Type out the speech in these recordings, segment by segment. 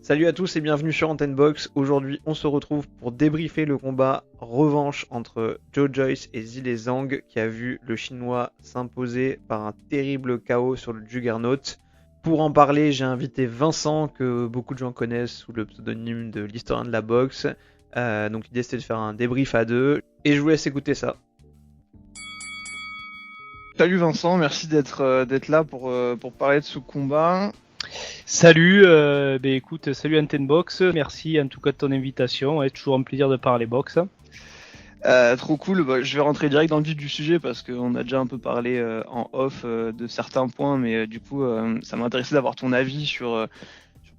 Salut à tous et bienvenue sur Antenne Box. Aujourd'hui, on se retrouve pour débriefer le combat revanche entre Joe Joyce et Zhilei Zhang qui a vu le chinois s'imposer par un terrible KO sur le Juggernaut. Pour en parler, j'ai invité Vincent que beaucoup de gens connaissent sous le pseudonyme de l'historien de la boxe. Donc l'idée c'était de faire un débrief à deux et je vous laisse écouter ça. Salut Vincent, merci d'être là pour parler de ce combat. Salut, écoute, salut Antenne Box, merci en tout cas de ton invitation, c'est toujours un plaisir de parler boxe. Trop cool, je vais rentrer direct dans le vif du sujet parce qu'on a déjà un peu parlé en off de certains points, mais du coup ça m'intéressait d'avoir ton avis sur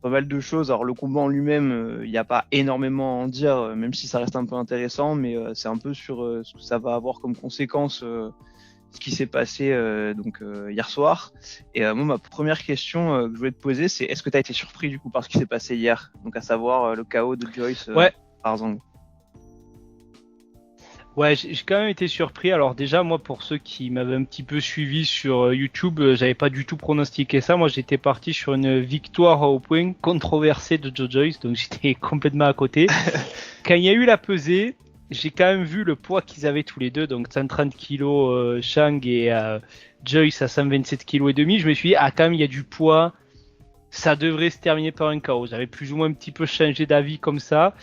pas mal de choses. Alors le combat en lui-même, il n'y a pas énormément à en dire, même si ça reste un peu intéressant, mais c'est un peu sur ce que ça va avoir comme conséquence. Ce qui s'est passé hier soir. Et moi, ma première question que je voulais te poser, c'est est-ce que tu as été surpris du coup par ce qui s'est passé hier, donc à savoir le KO de Joyce par Zhang. Ouais, j'ai quand même été surpris. Alors déjà, moi, pour ceux qui m'avaient un petit peu suivi sur YouTube, j'avais pas du tout pronostiqué ça. Moi, j'étais parti sur une victoire au point controversée de Joe Joyce, donc j'étais complètement à côté. Quand il y a eu la pesée, j'ai quand même vu le poids qu'ils avaient tous les deux, donc 130 kg Zhang et Joyce à 127 kg et demi. Je me suis dit, quand même, il y a du poids, ça devrait se terminer par un KO. J'avais plus ou moins un petit peu changé d'avis comme ça.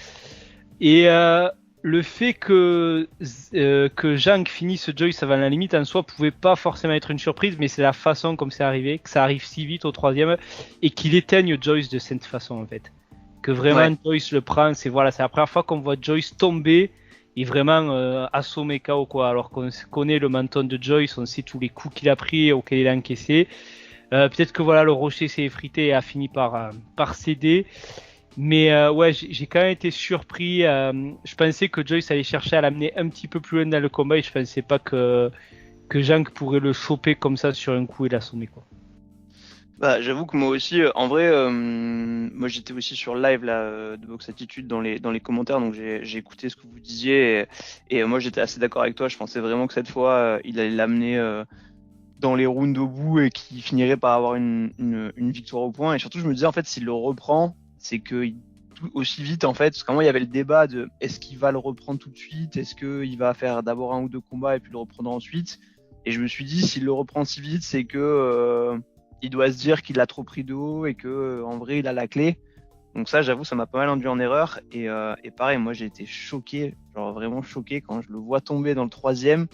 Et le fait que Zhang finisse Joyce avant la limite en soi pouvait pas forcément être une surprise, mais c'est la façon comme c'est arrivé, que ça arrive si vite au troisième et qu'il éteigne Joyce de cette façon en fait. Que vraiment Joyce le prend, c'est la première fois qu'on voit Joyce tomber et vraiment assommer KO quoi. Alors qu'on connaît le menton de Joyce, on sait tous les coups qu'il a pris, auxquels il a encaissé. Peut-être que le rocher s'est effrité et a fini par céder. Mais j'ai quand même été surpris. Je pensais que Joyce allait chercher à l'amener un petit peu plus loin dans le combat et je pensais pas que Zhang pourrait le choper comme ça sur un coup et l'assommer quoi. J'avoue que moi aussi, en vrai, moi j'étais aussi sur le live là, de Box Attitude dans les commentaires, donc j'ai écouté ce que vous disiez et moi j'étais assez d'accord avec toi. Je pensais vraiment que cette fois il allait l'amener dans les rounds au bout et qu'il finirait par avoir une victoire au point. Et surtout, je me disais en fait, s'il le reprend, c'est que aussi vite en fait, parce qu'à moi il y avait le débat de est-ce qu'il va le reprendre tout de suite, est-ce qu'il va faire d'abord un ou deux combats et puis le reprendre ensuite. Et je me suis dit, s'il le reprend si vite, c'est que il doit se dire qu'il a trop pris de haut et que en vrai il a la clé. Donc ça, j'avoue, ça m'a pas mal induit en erreur. Et pareil, moi j'ai été choqué, genre vraiment choqué quand je le vois tomber dans le troisième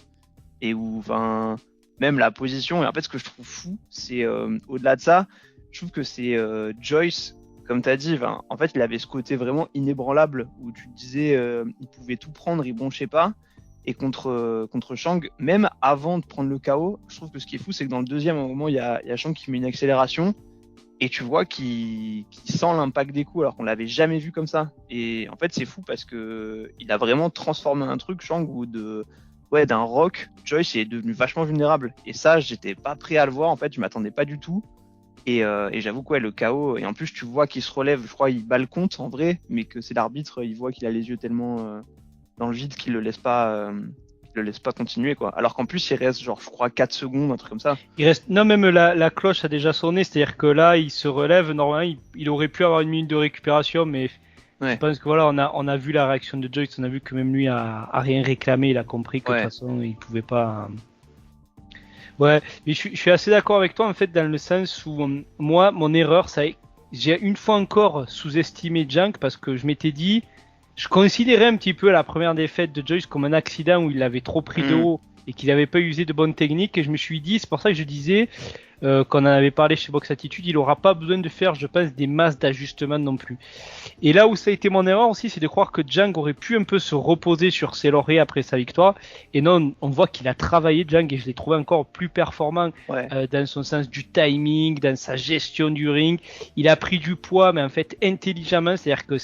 et où, enfin, même la position. Et en fait, ce que je trouve fou, c'est au-delà de ça, je trouve que c'est Joyce, comme tu as dit, en fait, il avait ce côté vraiment inébranlable où tu te disais, il pouvait tout prendre, il bronchait pas. Et contre Zhang, même avant de prendre le KO, je trouve que ce qui est fou, c'est que dans le deuxième, au moment, il y a Zhang qui met une accélération et tu vois qu'il sent l'impact des coups alors qu'on l'avait jamais vu comme ça. Et en fait, c'est fou parce que il a vraiment transformé un truc, Zhang, où d'un rock, Joyce est devenu vachement vulnérable. Et ça, j'étais pas prêt à le voir. En fait, je m'attendais pas du tout. Et j'avoue que le KO, et en plus, tu vois qu'il se relève, je crois, il bat le compte en vrai, mais que c'est l'arbitre, il voit qu'il a les yeux tellement dans le vide qu'il le laisse pas continuer quoi. Alors qu'en plus il reste genre je crois 4 secondes, un truc comme ça. Même la cloche a déjà sonné, c'est-à-dire que là il se relève, normalement il aurait pu avoir une minute de récupération, mais je pense que on a vu la réaction de Joyce, on a vu que même lui a rien réclamé, il a compris que de toute façon il pouvait pas. Ouais, mais je suis assez d'accord avec toi en fait dans le sens où moi mon erreur j'ai une fois encore sous-estimé Zhang parce que je m'étais dit, je considérais un petit peu la première défaite de Joyce comme un accident où il avait trop pris de haut et qu'il n'avait pas usé de bonnes techniques. Et je me suis dit, c'est pour ça que je disais, qu'on en avait parlé chez Box Attitude, il n'aura pas besoin de faire, je pense, des masses d'ajustements non plus. Et là où ça a été mon erreur aussi, c'est de croire que Zhang aurait pu un peu se reposer sur ses lauriers après sa victoire. Et non, on voit qu'il a travaillé Zhang et je l'ai trouvé encore plus performant dans son sens du timing, dans sa gestion du ring. Il a pris du poids, mais en fait intelligemment, c'est-à-dire que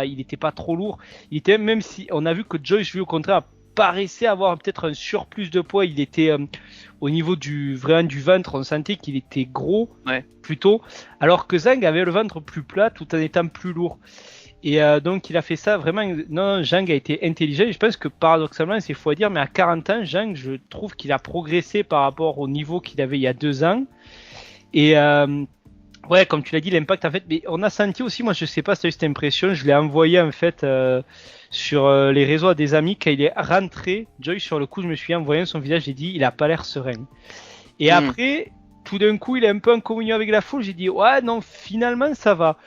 il n'était pas trop lourd. Il était, même si on a vu que Joyce, lui, au contraire, paraissait avoir peut-être un surplus de poids. Il était au niveau du ventre, on sentait qu'il était gros plutôt, alors que Zhang avait le ventre plus plat tout en étant plus lourd. Et donc il a fait ça vraiment. Non, Zhang a été intelligent. Et je pense que paradoxalement, c'est faux à dire, mais à 40 ans, Zhang, je trouve qu'il a progressé par rapport au niveau qu'il avait il y a 2 ans. Et Ouais, comme tu l'as dit, l'impact en fait, mais on a senti aussi, moi je sais pas si tu as eu cette impression, je l'ai envoyé en fait sur les réseaux à des amis, quand il est rentré, Joyce sur le coup, je me suis envoyé son visage, j'ai dit, il a pas l'air serein. Et après, tout d'un coup, il est un peu en communion avec la foule, j'ai dit, ouais, non, finalement ça va.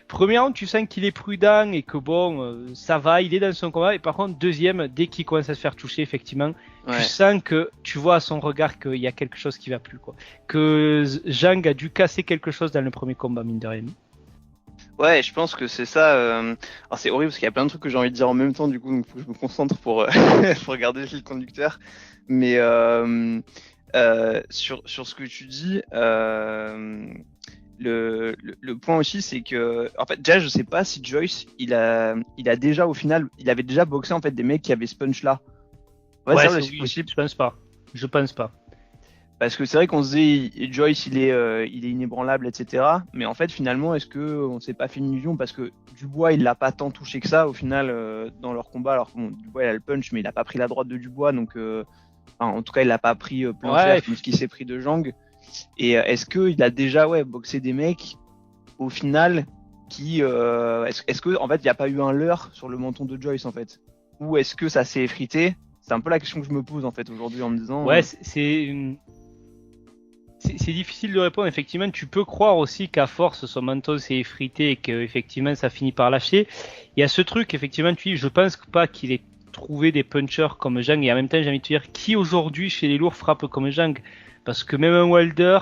Premièrement, tu sens qu'il est prudent et que bon, ça va, il est dans son combat. Et par contre, deuxième, dès qu'il commence à se faire toucher, effectivement, tu sens que tu vois à son regard qu'il y a quelque chose qui va plus, quoi. Que Zhang a dû casser quelque chose dans le premier combat, mine de rien. Ouais, je pense que c'est ça. Alors c'est horrible parce qu'il y a plein de trucs que j'ai envie de dire en même temps, du coup, donc faut que je me concentre pour, pour regarder le fil conducteur. Mais sur ce que tu dis, le point aussi, c'est que, en fait, déjà, je sais pas si Joyce, il a déjà, au final, il avait déjà boxé, en fait, des mecs qui avaient ce punch-là. Ouais, c'est possible. Je pense pas. Parce que c'est vrai qu'on se disait, Joyce, il est inébranlable, etc. Mais en fait, finalement, est-ce que on s'est pas fait une illusion? Parce que Dubois, il l'a pas tant touché que ça, au final, dans leur combat. Alors que bon, Dubois, il a le punch, mais il a pas pris la droite de Dubois, donc, en tout cas, il l'a pas pris plein fer, comme ce qu'il s'est pris de Zhang. Et est-ce qu'il a déjà boxé des mecs au final qui est-ce que en fait il n'y a pas eu un leurre sur le menton de Joyce en fait, ou est-ce que ça s'est effrité? C'est un peu la question que je me pose en fait aujourd'hui en me disant c'est difficile de répondre. Effectivement, tu peux croire aussi qu'à force son menton s'est effrité et qu'effectivement ça finit par lâcher. Il y a ce truc, effectivement, tu dis, je pense pas qu'il ait trouvé des punchers comme Zhang, et en même temps j'ai envie de te dire, qui aujourd'hui chez les lourds frappe comme Zhang? Parce que même un Wilder,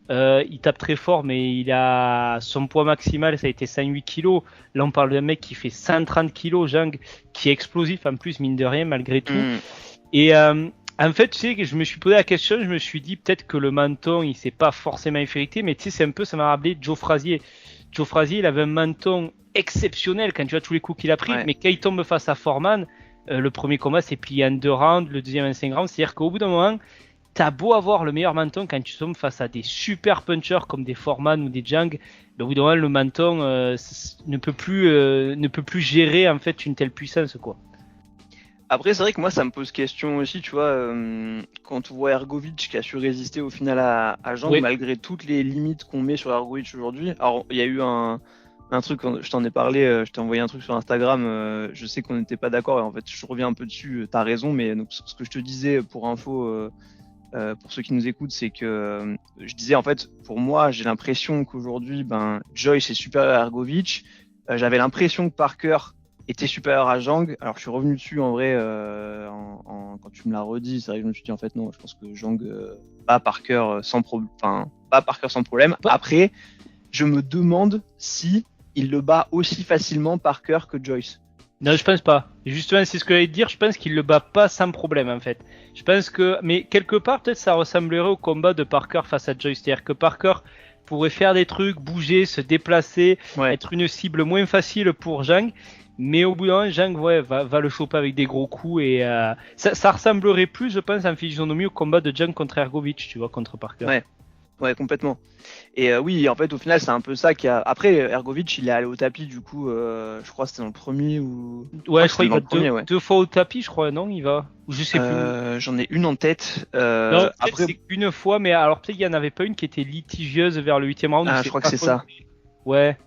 il tape très fort, mais il a son poids maximal, ça a été 108 kg. Là, on parle d'un mec qui fait 130 kg, Zhang, qui est explosif en plus, mine de rien, malgré tout. Et en fait, tu sais, je me suis posé la question, je me suis dit peut-être que le menton, il s'est pas forcément effrité, mais tu sais, c'est un peu, ça m'a rappelé Joe Frazier. Joe Frazier, il avait un menton exceptionnel quand tu vois tous les coups qu'il a pris, mais quand il tombe face à Foreman, le premier combat s'est plié en 2 rounds, le deuxième en 5 rounds, c'est-à-dire qu'au bout d'un moment, t'as beau avoir le meilleur menton, quand tu tombes face à des super punchers comme des Foreman ou des Zhang, au bout d'un moment, le menton ne peut plus gérer en fait une telle puissance, quoi. Après, c'est vrai que moi, ça me pose question aussi, tu vois, quand on voit Hrgović qui a su résister au final à Zhang, malgré toutes les limites qu'on met sur Hrgović aujourd'hui. Alors, il y a eu un truc, je t'en ai parlé, je t'ai envoyé un truc sur Instagram, je sais qu'on n'était pas d'accord, et en fait, je reviens un peu dessus, t'as raison, mais donc, ce que je te disais pour info, pour ceux qui nous écoutent, c'est que je disais, en fait, pour moi, j'ai l'impression qu'aujourd'hui, Joyce est supérieur à Hrgović. J'avais l'impression que Parker était supérieur à Zhang. Alors je suis revenu dessus en vrai quand tu me l'as redit, c'est vrai que je me suis dit en fait non, je pense que Zhang bat Parker sans problème. Après, je me demande si il le bat aussi facilement Parker que Joyce. Non, je pense pas. Justement, c'est ce que j'allais te dire, je pense qu'il le bat pas sans problème en fait. Je pense que, mais quelque part peut-être ça ressemblerait au combat de Parker face à Joyce, c'est-à-dire que Parker pourrait faire des trucs, bouger, se déplacer, être une cible moins facile pour Zhang. Mais au bout d'un moment, Zhang va le choper avec des gros coups et ça ressemblerait plus, je pense, en physionomie au combat de Zhang contre Hrgović, tu vois, contre Parker. Ouais, complètement. Et oui, en fait, au final, c'est un peu ça qui a. Après, Hrgović, il est allé au tapis, du coup, je crois que c'était dans le premier ou. Ouais, je crois qu'il va deux fois au tapis, je crois, non, il va. Je sais plus. J'en ai une en tête. Non, après, c'est qu'une fois, mais alors peut-être qu'il n'y en avait pas une qui était litigieuse vers le 8e round. Ah, je crois que c'est ça. Ouais.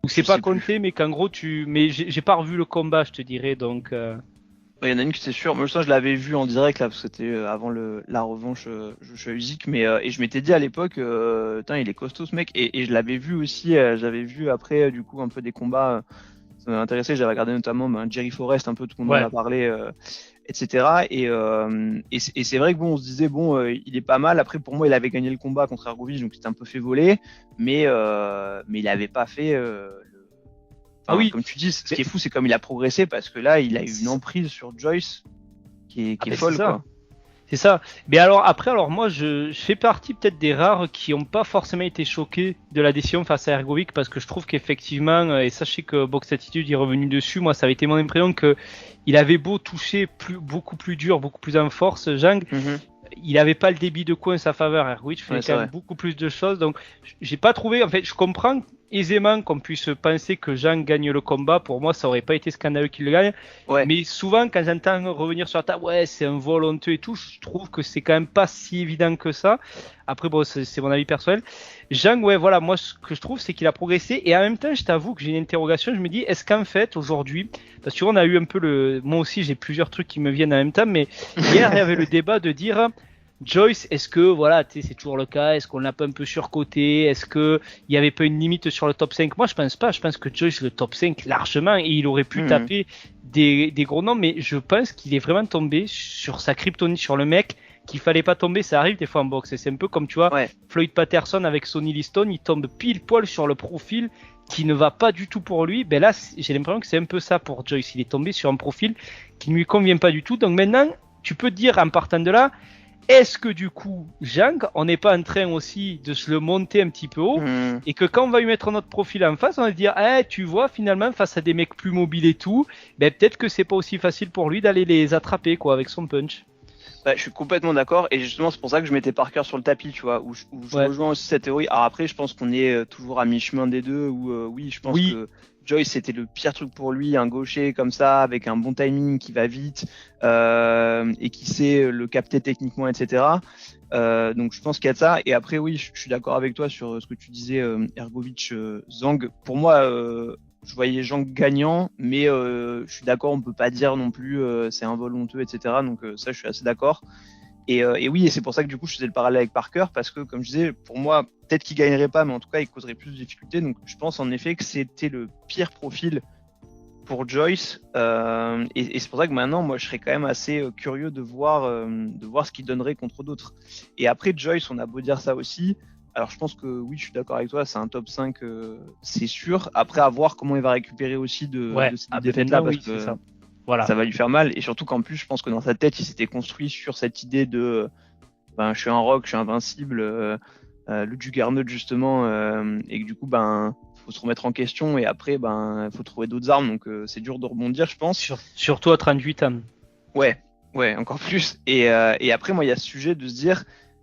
Ou c'est pas compté, mais qu'en gros mais j'ai pas revu le combat, je te dirais, donc. Il y en a une qui c'est sûr. Moi, je l'avais vu en direct là, parce que c'était avant la revanche chez Usyk, mais et je m'étais dit à l'époque, il est costaud ce mec, et je l'avais vu aussi. J'avais vu après du coup un peu des combats. Ça m'a intéressé. J'avais regardé notamment Jerry Forrest, un peu tout le monde en a parlé, etc. Et c'est vrai que bon, on se disait bon, il est pas mal. Après, pour moi, il avait gagné le combat contre Hrgović, donc c'était un peu fait voler, mais il avait pas fait. Comme tu dis, ce qui est fou, c'est comme il a progressé, parce que là, il a eu une emprise sur Joyce qui est folle, quoi. C'est ça. Mais alors moi, je fais partie peut-être des rares qui n'ont pas forcément été choqués de la décision face à Hrgović, parce que je trouve qu'effectivement, et sachez que Box Attitude est revenu dessus, moi, ça avait été mon impression que il avait beau toucher beaucoup plus dur, beaucoup plus en force, Zhang. Il avait pas le débit de coin en sa faveur. Hrgović faisait quand même beaucoup plus de choses, donc j'ai pas trouvé. En fait, je comprends aisément qu'on puisse penser que Jean gagne le combat. Pour moi, ça aurait pas été scandaleux qu'il le gagne. Ouais. Mais souvent, quand j'entends revenir sur la table, ouais, c'est un vol honteux et tout, je trouve que c'est quand même pas si évident que ça. Après, bon, c'est mon avis personnel. Jean, ouais, voilà, moi, ce que je trouve, c'est qu'il a progressé. Et en même temps, je t'avoue que j'ai une interrogation. Je me dis, est-ce qu'en fait, aujourd'hui, parce que on a eu un peu moi aussi, j'ai plusieurs trucs qui me viennent en même temps, mais hier, il y avait le débat de dire, Joyce, est-ce que, voilà, tu sais, c'est toujours le cas, est-ce qu'on l'a pas un peu surcoté, est-ce que il y avait pas une limite sur le top 5? Moi, je pense pas, je pense que Joyce, le top 5, largement, et il aurait pu taper des gros noms, mais je pense qu'il est vraiment tombé sur sa kryptonite, sur le mec qu'il fallait pas tomber, ça arrive des fois en boxe, et c'est un peu comme, tu vois, Floyd Patterson avec Sonny Liston, il tombe pile poil sur le profil qui ne va pas du tout pour lui. Ben là, j'ai l'impression que c'est un peu ça pour Joyce, il est tombé sur un profil qui ne lui convient pas du tout, donc maintenant, tu peux te dire, en partant de là, est-ce que du coup, Zhang, on n'est pas en train aussi de se le monter un petit peu haut et que quand on va lui mettre notre profil en face, on va se dire, tu vois, finalement, face à des mecs plus mobiles et tout, ben peut-être que c'est pas aussi facile pour lui d'aller les attraper, quoi, avec son punch. Bah, je suis complètement d'accord et justement c'est pour ça que je mettais Parker sur le tapis, tu vois, où je rejoins aussi cette théorie. Alors après, je pense qu'on est toujours à mi-chemin des deux, où oui, je pense que Joyce c'était le pire truc pour lui, un gaucher comme ça, avec un bon timing qui va vite et qui sait le capter techniquement, etc. Donc je pense qu'il y a de ça. Et après, oui, je suis d'accord avec toi sur ce que tu disais, Hrgović, Zhang. Pour moi, je voyais Zhang gagnant, mais je suis d'accord, on peut pas dire non plus c'est un vol honteux, etc. Donc ça, je suis assez d'accord. Et oui, et c'est pour ça que du coup, je faisais le parallèle avec Parker, parce que comme je disais, pour moi, peut-être qu'il gagnerait pas, mais en tout cas, il causerait plus de difficultés. Donc je pense en effet que c'était le pire profil pour Joyce. Et c'est pour ça que maintenant, moi, je serais quand même assez curieux de voir ce qu'il donnerait contre d'autres. Et après, Joyce, on a beau dire ça aussi. Alors je pense que oui, je suis d'accord avec toi, c'est un top 5, c'est sûr. Après, à voir comment il va récupérer aussi de cette défaite-là, parce que ça va lui faire mal. Et surtout qu'en plus, je pense que dans sa tête, il s'était construit sur cette idée de je suis un rock, je suis invincible, le Juggernaut justement, et que du coup, faut se remettre en question. Et après, faut trouver d'autres armes. Donc c'est dur de rebondir, je pense. Surtout à 38 ans. Ouais, encore plus. Et après, moi, il y a ce sujet de se dire,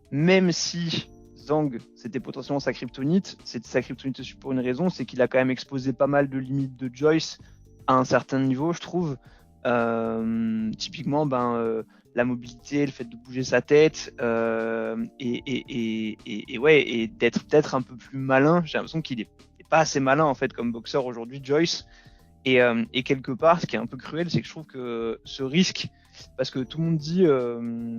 même si Zhang, c'était potentiellement sa kryptonite. C'était sa kryptonite aussi pour une raison, c'est qu'il a quand même exposé pas mal de limites de Joyce à un certain niveau, je trouve. Typiquement, la mobilité, le fait de bouger sa tête, et d'être peut-être un peu plus malin. J'ai l'impression qu'il est pas assez malin en fait comme boxeur aujourd'hui, Joyce. Et quelque part, ce qui est un peu cruel, c'est que je trouve que ce risque, parce que tout le monde dit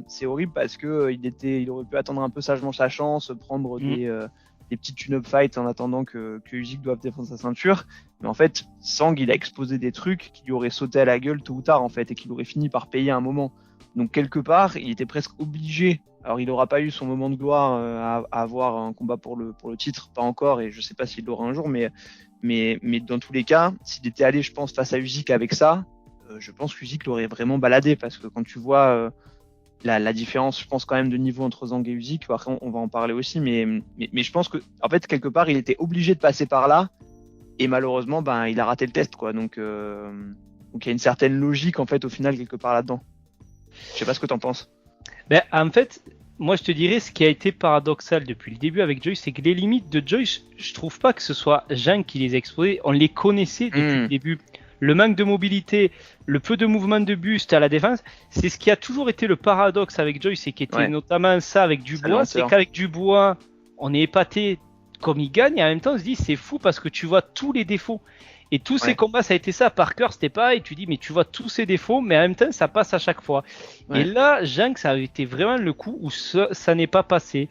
c'est horrible parce que il aurait pu attendre un peu sagement sa chance, prendre des petits tune-up fights en attendant que Usyk doive défendre sa ceinture. Mais en fait, Zhang, il a exposé des trucs qui lui auraient sauté à la gueule tôt ou tard en fait, et qu'il aurait fini par payer à un moment. Donc quelque part, il était presque obligé. Alors il n'aura pas eu son moment de gloire à avoir un combat pour le titre, pas encore, et je sais pas s'il l'aura un jour, mais dans tous les cas, s'il était allé, je pense, face à Usyk avec ça, je pense qu'Usyk l'aurait vraiment baladé, parce que quand tu vois la différence, je pense quand même de niveau entre Zhang et Usyk, après on va en parler aussi, mais je pense que en fait quelque part il était obligé de passer par là, et malheureusement il a raté le test, quoi. Donc il y a une certaine logique en fait au final quelque part là-dedans. Je sais pas ce que t'en penses. En fait, moi je te dirais, ce qui a été paradoxal depuis le début avec Joyce, c'est que les limites de Joyce, je trouve pas que ce soit Zhang qui les a exposées, on les connaissait depuis le début. Le manque de mobilité, le peu de mouvement de buste à la défense, c'est ce qui a toujours été le paradoxe avec Joyce, et qui était notamment ça avec Dubois, c'est qu'avec Dubois, on est épaté comme il gagne, et en même temps on se dit c'est fou parce que tu vois tous les défauts. Et tous ces combats, ça a été ça. Parker, c'était pas, et tu dis, mais tu vois tous ces défauts, mais en même temps, ça passe à chaque fois. Et là, Zhang, ça a été vraiment le coup où ça n'est pas passé.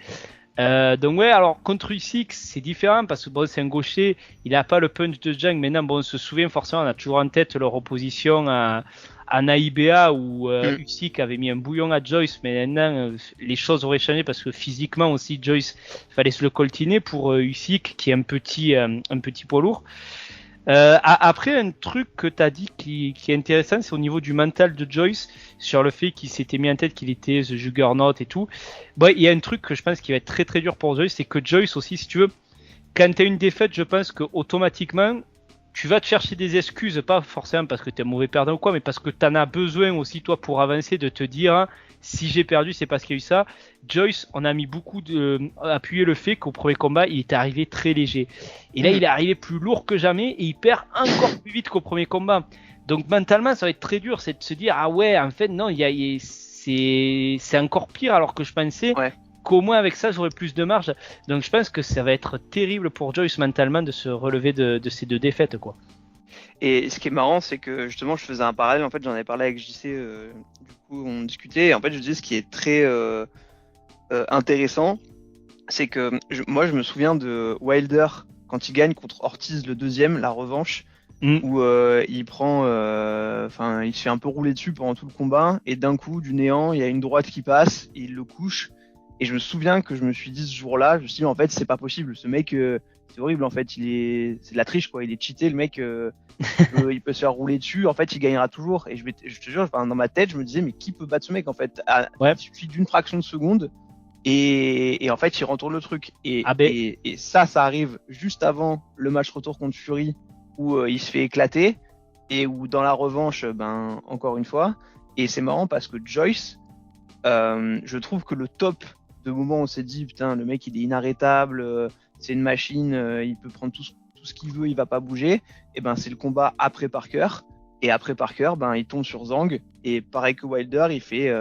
Donc alors contre Usyk, c'est différent parce que c'est un gaucher, il a pas le punch de Zhang. Maintenant, on se souvient forcément, on a toujours en tête leur opposition à AIBA où Usyk avait mis un bouillon à Joyce, mais maintenant les choses auraient changé parce que physiquement aussi Joyce, fallait se le coltiner pour Usyk qui est un petit poids lourd. Après, un truc que tu as dit qui est intéressant, c'est au niveau du mental de Joyce, sur le fait qu'il s'était mis en tête qu'il était The Juggernaut et tout. Il y a un truc que je pense qui va être très très dur pour Joyce, c'est que Joyce aussi, si tu veux, quand tu as une défaite, je pense que automatiquement, tu vas te chercher des excuses, pas forcément parce que tu es un mauvais perdant ou quoi, mais parce que tu en as besoin aussi, toi, pour avancer, de te dire, si j'ai perdu, c'est parce qu'il y a eu ça. Joyce, on a mis beaucoup appuyé le fait qu'au premier combat, il est arrivé très léger. Et là, il est arrivé plus lourd que jamais et il perd encore plus vite qu'au premier combat. Donc mentalement, ça va être très dur, c'est de se dire ah ouais, en fait non, c'est encore pire alors que je pensais qu'au moins avec ça j'aurais plus de marge. Donc je pense que ça va être terrible pour Joyce mentalement de se relever de ces 2 défaites quoi. Et ce qui est marrant, c'est que justement, je faisais un parallèle. En fait, j'en ai parlé avec JC. Du coup, on discutait. Et en fait, je disais ce qui est très intéressant, c'est que moi, je me souviens de Wilder quand il gagne contre Ortiz le 2e, la revanche, où il prend, il se fait un peu rouler dessus pendant tout le combat. Et d'un coup, du néant, il y a une droite qui passe, et il le couche. Et je me souviens que je me suis dit ce jour-là, je me suis dit en fait, c'est pas possible. Ce mec, c'est horrible en fait. C'est de la triche quoi. Il est cheaté, le mec. Il peut se faire rouler dessus, en fait il gagnera toujours. Et je te jure, dans ma tête je me disais mais qui peut battre ce mec en fait, il suffit d'une fraction de seconde et en fait il retourne le truc et ça arrive juste avant le match retour contre Fury où il se fait éclater et où dans la revanche encore une fois. Et c'est marrant parce que Joyce, je trouve que le top de moment où on s'est dit putain le mec il est inarrêtable, c'est une machine, il peut prendre tout ce qu'il veut, il va pas bouger. Et c'est le combat après Parker. Et après Parker, il tombe sur Zhang. Et pareil que Wilder, il fait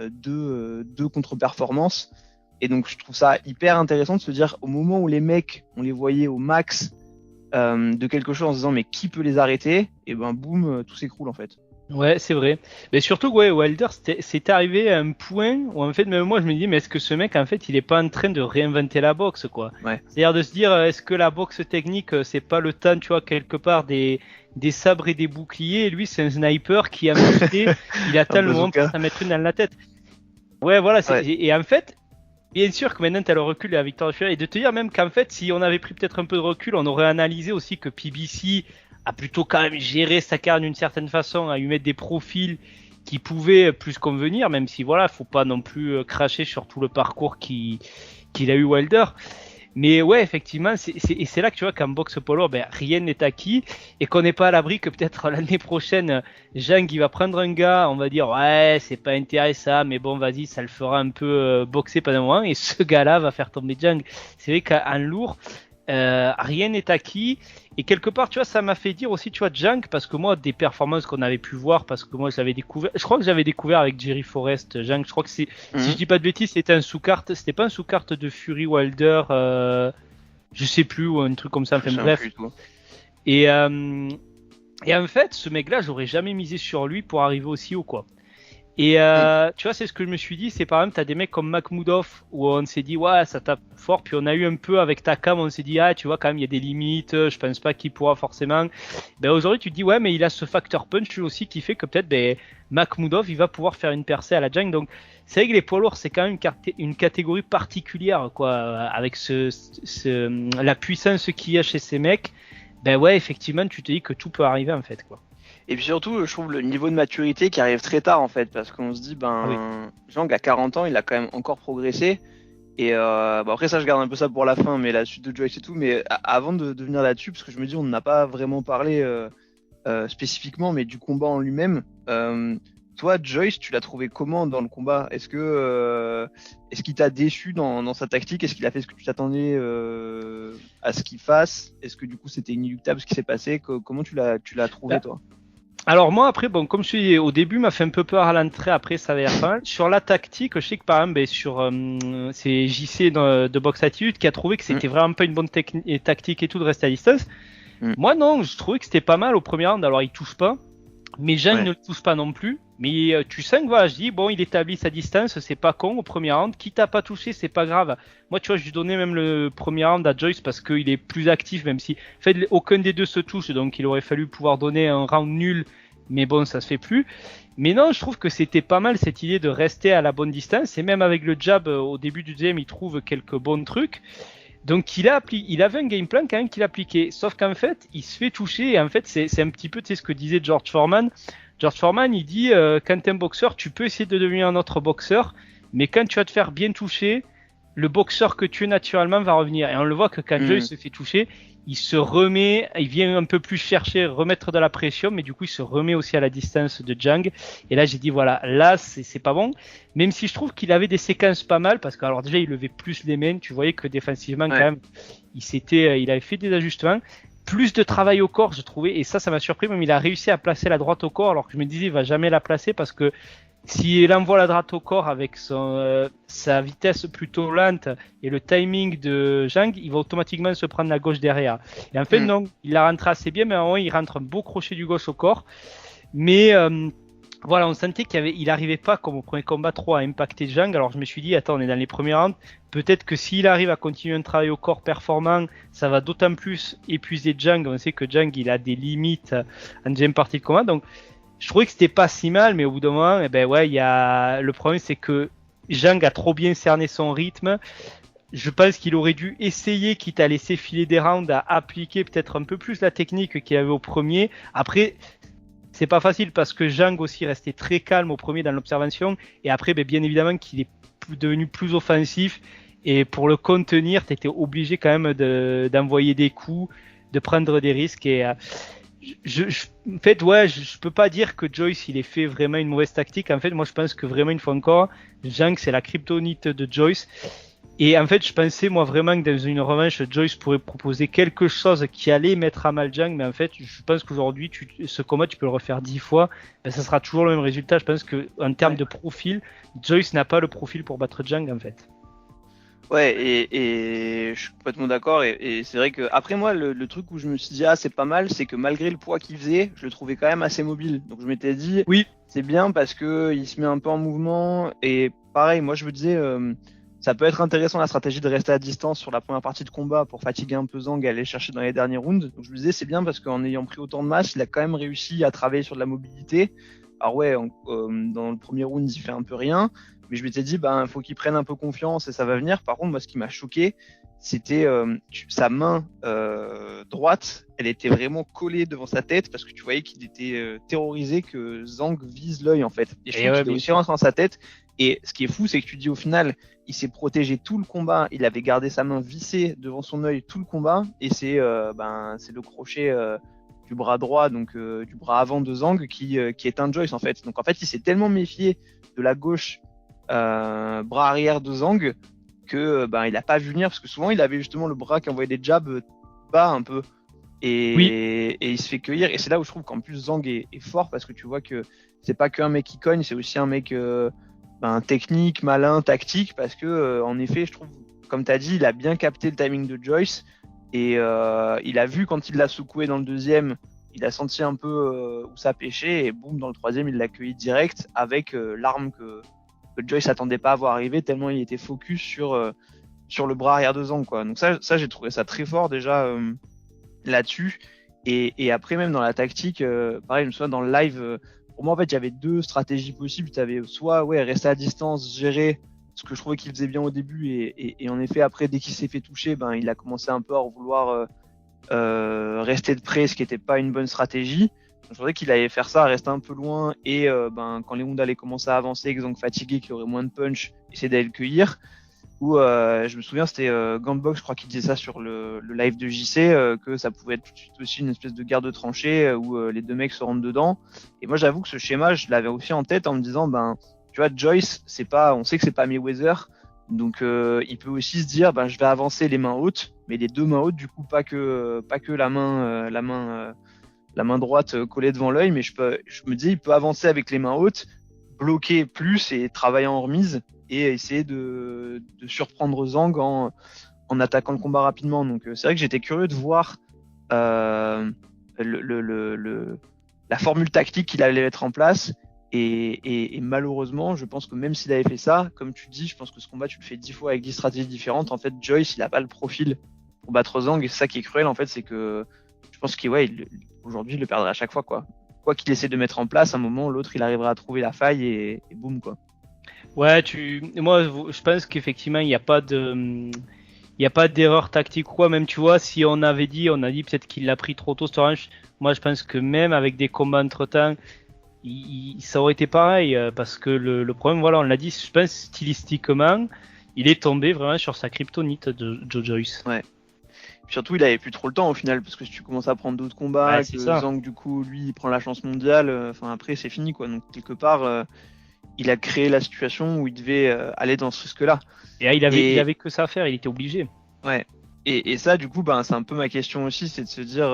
deux contre-performances. Et donc je trouve ça hyper intéressant de se dire au moment où les mecs, on les voyait au max de quelque chose en se disant mais qui peut les arrêter, et boum, tout s'écroule en fait. Ouais, c'est vrai. Mais surtout, Wilder, c'est arrivé à un point où, en fait, même moi, je me dis, mais est-ce que ce mec, en fait, il est pas en train de réinventer la boxe, quoi. C'est-à-dire de se dire, est-ce que la boxe technique, c'est pas le temps, tu vois, quelque part, des sabres et des boucliers, et lui, c'est un sniper qui a monté, il attend le moment pour s'en mettre une dans la tête. Ouais, voilà, et en fait, bien sûr que maintenant, t'as le recul de la victoire de Fury, et de te dire même qu'en fait, si on avait pris peut-être un peu de recul, on aurait analysé aussi que PBC a plutôt quand même géré sa carrière d'une certaine façon, à lui mettre des profils qui pouvaient plus convenir, même si voilà, faut pas non plus cracher sur tout le parcours qu'il a eu Wilder. Mais ouais, effectivement, c'est là que tu vois qu'en boxe polo, rien n'est acquis et qu'on n'est pas à l'abri que peut-être l'année prochaine, Zhang il va prendre un gars, on va dire ouais, c'est pas intéressant, mais bon, vas-y, ça le fera un peu boxer pendant un moment et ce gars-là va faire tomber Zhang. C'est vrai qu'en lourd, rien n'est acquis et quelque part tu vois ça m'a fait dire aussi tu vois Zhang, parce que moi des performances qu'on avait pu voir, parce que moi je crois que j'avais découvert avec Jerry Forrest Zhang, je crois que si je dis pas de bêtises c'était un sous-carte, c'était pas un sous-carte de Fury Wilder, je sais plus, ou un truc comme ça, enfin bref. Et en fait ce mec là j'aurais jamais misé sur lui pour arriver aussi haut quoi. Et tu vois, c'est ce que je me suis dit, c'est par exemple, t'as des mecs comme Makhmoudov où on s'est dit, ouais, ça tape fort, puis on a eu un peu avec Takam, on s'est dit, ah, tu vois, quand même, il y a des limites, je pense pas qu'il pourra forcément. Aujourd'hui, tu te dis, ouais, mais il a ce facteur punch lui aussi qui fait que peut-être, Makhmoudov, il va pouvoir faire une percée à la Zhang. Donc, c'est vrai que les poids lourds, c'est quand même une catégorie particulière, quoi, avec la puissance qu'il y a chez ces mecs. Ouais, effectivement, tu te dis que tout peut arriver, en fait, quoi. Et puis surtout, je trouve le niveau de maturité qui arrive très tard en fait, parce qu'on se dit, Zhang à 40 ans, il a quand même encore progressé. Et après ça, je garde un peu ça pour la fin, mais la suite de Joyce et tout. Mais avant de venir là-dessus, parce que je me dis, on n'a pas vraiment parlé spécifiquement, mais du combat en lui-même. Toi, Joyce, tu l'as trouvé comment dans le combat ? Est-ce qu'il t'a déçu dans sa tactique ? Est-ce qu'il a fait ce que tu t'attendais à ce qu'il fasse ? Est-ce que du coup c'était inéluctable ce qui s'est passé ? Comment tu l'as trouvé toi ? Alors moi après, comme je suis au début m'a fait un peu peur à l'entrée, après ça va être pas mal. Sur la tactique, je sais que par exemple c'est JC de Box Attitude qui a trouvé que c'était vraiment pas une bonne tactique et tout de rester à distance. Moi non, je trouvais que c'était pas mal au premier round. Alors il touche pas, mais Zhang ne le touche pas non plus. Mais tu sens que voilà, je dis bon, il établit sa distance, c'est pas con au premier round. Quitte à pas toucher, c'est pas grave. Moi, tu vois, je lui donnais même le premier round à Joyce parce qu'il est plus actif, même si en fait aucun des deux se touche, donc il aurait fallu pouvoir donner un round nul. Mais bon, ça se fait plus. Mais non, je trouve que c'était pas mal cette idée de rester à la bonne distance. Et même avec le jab au début du deuxième, il trouve quelques bons trucs. Donc il avait un game plan quand même qu'il appliquait. Sauf qu'en fait, il se fait toucher. Et en fait, c'est un petit peu, tu sais, ce que disait George Foreman. George Foreman, il dit quand t'es un boxeur, tu peux essayer de devenir un autre boxeur, mais quand tu vas te faire bien toucher, le boxeur que tu es naturellement va revenir. Et on le voit que quand Joyce se fait toucher, il se remet, il vient un peu plus chercher, remettre de la pression, mais du coup il se remet aussi à la distance de Jang. Et là j'ai dit voilà, là c'est pas bon. Même si je trouve qu'il avait des séquences pas mal, parce que alors déjà il levait plus les mains, tu voyais que défensivement quand même, il avait fait des ajustements. Plus de travail au corps, je trouvais, et ça m'a surpris, même il a réussi à placer la droite au corps, alors que je me disais il va jamais la placer parce que s'il envoie la droite au corps avec sa vitesse plutôt lente et le timing de Zhang, il va automatiquement se prendre la gauche derrière. Et en fait, non, il la rentre assez bien, mais à un moment, il rentre un beau crochet du gauche au corps. Mais voilà, on sentait il n'arrivait pas, comme au premier combat, trop à impacter Zhang. Alors je me suis dit, attends, on est dans les premiers rounds. Peut-être que s'il arrive à continuer un travail au corps performant, ça va d'autant plus épuiser Zhang. On sait que Zhang, il a des limites en deuxième partie de combat. Donc, je trouvais que c'était pas si mal, mais au bout d'un moment, le problème, c'est que Zhang a trop bien cerné son rythme. Je pense qu'il aurait dû essayer, quitte à laisser filer des rounds, à appliquer peut-être un peu plus la technique qu'il avait au premier. Après, c'est pas facile parce que Zhang aussi restait très calme au premier dans l'observation. Et après, bien évidemment qu'il est devenu plus offensif. Et pour le contenir, tu étais obligé quand même d'envoyer des coups, de prendre des risques. Et en fait, je peux pas dire que Joyce il ait fait vraiment une mauvaise tactique. En fait, moi je pense que vraiment une fois encore, Zhang c'est la kryptonite de Joyce. Et en fait, je pensais moi vraiment que dans une revanche, Joyce pourrait proposer quelque chose qui allait mettre à mal Zhang. Mais en fait, je pense qu'aujourd'hui, ce combat tu peux le refaire 10 fois, ça sera toujours le même résultat. Je pense que en termes de profil, Joyce n'a pas le profil pour battre Zhang en fait. Ouais, et je suis complètement d'accord. Et c'est vrai que après moi, le truc où je me suis dit c'est pas mal, c'est que malgré le poids qu'il faisait, je le trouvais quand même assez mobile. Donc je m'étais dit oui, c'est bien parce que il se met un peu en mouvement. Et pareil, moi je me disais ça peut être intéressant la stratégie de rester à distance sur la première partie de combat pour fatiguer un peu Zhang et aller chercher dans les derniers rounds. Donc je me disais c'est bien parce qu'en ayant pris autant de masse, il a quand même réussi à travailler sur de la mobilité. Alors ouais, dans le premier round il fait un peu rien. Mais je m'étais dit, faut qu'il prenne un peu confiance et ça va venir. Par contre, moi, ce qui m'a choqué, c'était sa main droite. Elle était vraiment collée devant sa tête parce que tu voyais qu'il était terrorisé que Zhang vise l'œil, en fait. Et je trouve qu'il est aussi rentré dans sa tête. Et ce qui est fou, c'est que tu dis au final, il s'est protégé tout le combat. Il avait gardé sa main vissée devant son œil tout le combat. Et c'est le crochet du bras droit, donc du bras avant de Zhang qui éteint Joyce, en fait. Donc en fait, il s'est tellement méfié de la gauche bras arrière de Zhang que il a pas vu venir parce que souvent il avait justement le bras qui envoyait des jabs bas un peu et il se fait cueillir. Et c'est là où je trouve qu'en plus Zhang est fort parce que tu vois que c'est pas qu'un mec qui cogne, c'est aussi un mec technique, malin, tactique, parce que en effet je trouve, comme tu as dit, il a bien capté le timing de Joyce et il a vu quand il l'a secoué dans le deuxième, il a senti un peu où ça pêchait et boum, dans le troisième il l'a accueilli direct avec l'arme que Joyce s'attendait pas à voir arriver tellement il était focus sur le bras arrière de Zhang, quoi. Donc ça j'ai trouvé ça très fort déjà là-dessus. Et après même dans la tactique, pareil, je me souviens dans le live, pour moi en fait il y avait deux stratégies possibles. Tu avais soit rester à distance, gérer, ce que je trouvais qu'il faisait bien au début, et en effet après dès qu'il s'est fait toucher, il a commencé un peu à vouloir rester de près, ce qui n'était pas une bonne stratégie. Je trouvais qu'il allait faire ça, rester un peu loin et quand les rounds allaient commencer à avancer, que Zhang fatigué, qui aurait moins de punch, essayer d'aller le cueillir. Ou je me souviens, c'était Gantbox, je crois qu'il disait ça sur le live de JC, que ça pouvait être tout de suite aussi une espèce de guerre de tranchées où les deux mecs se rentrent dedans. Et moi j'avoue que ce schéma, je l'avais aussi en tête en me disant, tu vois, Joyce, on sait que c'est pas Mayweather, donc il peut aussi se dire, je vais avancer les mains hautes, mais les deux mains hautes, du coup pas que la main droite collée devant l'œil, mais je me dis, il peut avancer avec les mains hautes, bloquer plus et travailler en remise et essayer de surprendre Zhang en attaquant le combat rapidement. Donc c'est vrai que j'étais curieux de voir la formule tactique qu'il allait mettre en place. Et malheureusement, je pense que même s'il avait fait ça, comme tu dis, je pense que ce combat, tu le fais 10 fois avec 10 stratégies différentes. En fait, Joyce, il n'a pas le profil pour battre Zhang. Et c'est ça qui est cruel, en fait, c'est que je pense qu'aujourd'hui, il le perdrait à chaque fois, quoi. Quoi qu'il essaie de mettre en place, à un moment, l'autre, il arrivera à trouver la faille et boum, quoi. Ouais, moi, je pense qu'effectivement, il n'y a pas d'erreur tactique ou quoi. Même, tu vois, si on a dit peut-être qu'il l'a pris trop tôt, ce orange. Moi, je pense que même avec des combats entre-temps, ça aurait été pareil, parce que le problème, voilà, on l'a dit, je pense stylistiquement, il est tombé vraiment sur sa kryptonite de Joe Joyce. Ouais. Surtout, il avait plus trop le temps au final, parce que si tu commences à prendre d'autres combats, que Zhang, du coup, lui, il prend la chance mondiale, après, c'est fini, quoi. Donc, quelque part, il a créé la situation où il devait aller dans ce risque-là. Et il avait que ça à faire, il était obligé. Ouais. Et ça, du coup, c'est un peu ma question aussi, c'est de se dire,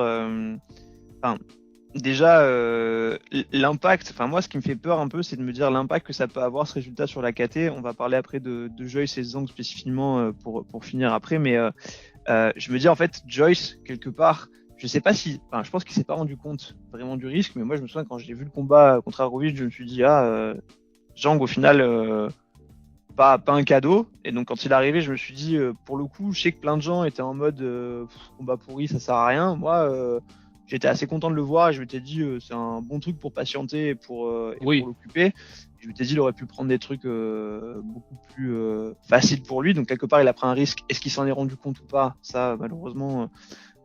déjà, l'impact, moi, ce qui me fait peur un peu, c'est de me dire l'impact que ça peut avoir, ce résultat sur la KT. On va parler après de Joyce et Zhang spécifiquement pour finir après, mais je me dis, en fait, Joyce, quelque part, je sais pas si, je pense qu'il s'est pas rendu compte vraiment du risque, mais moi, je me souviens quand j'ai vu le combat contre Arovic, je me suis dit, Zhang, au final, pas un cadeau. Et donc, quand il est arrivé, je me suis dit, pour le coup, je sais que plein de gens étaient en mode combat pourri, ça sert à rien. Moi, j'étais assez content de le voir et je m'étais dit, c'est un bon truc pour patienter et pour l'occuper. Je m'étais dit, il aurait pu prendre des trucs beaucoup plus faciles pour lui. Donc, quelque part, il a pris un risque. Est-ce qu'il s'en est rendu compte ou pas? Ça, malheureusement,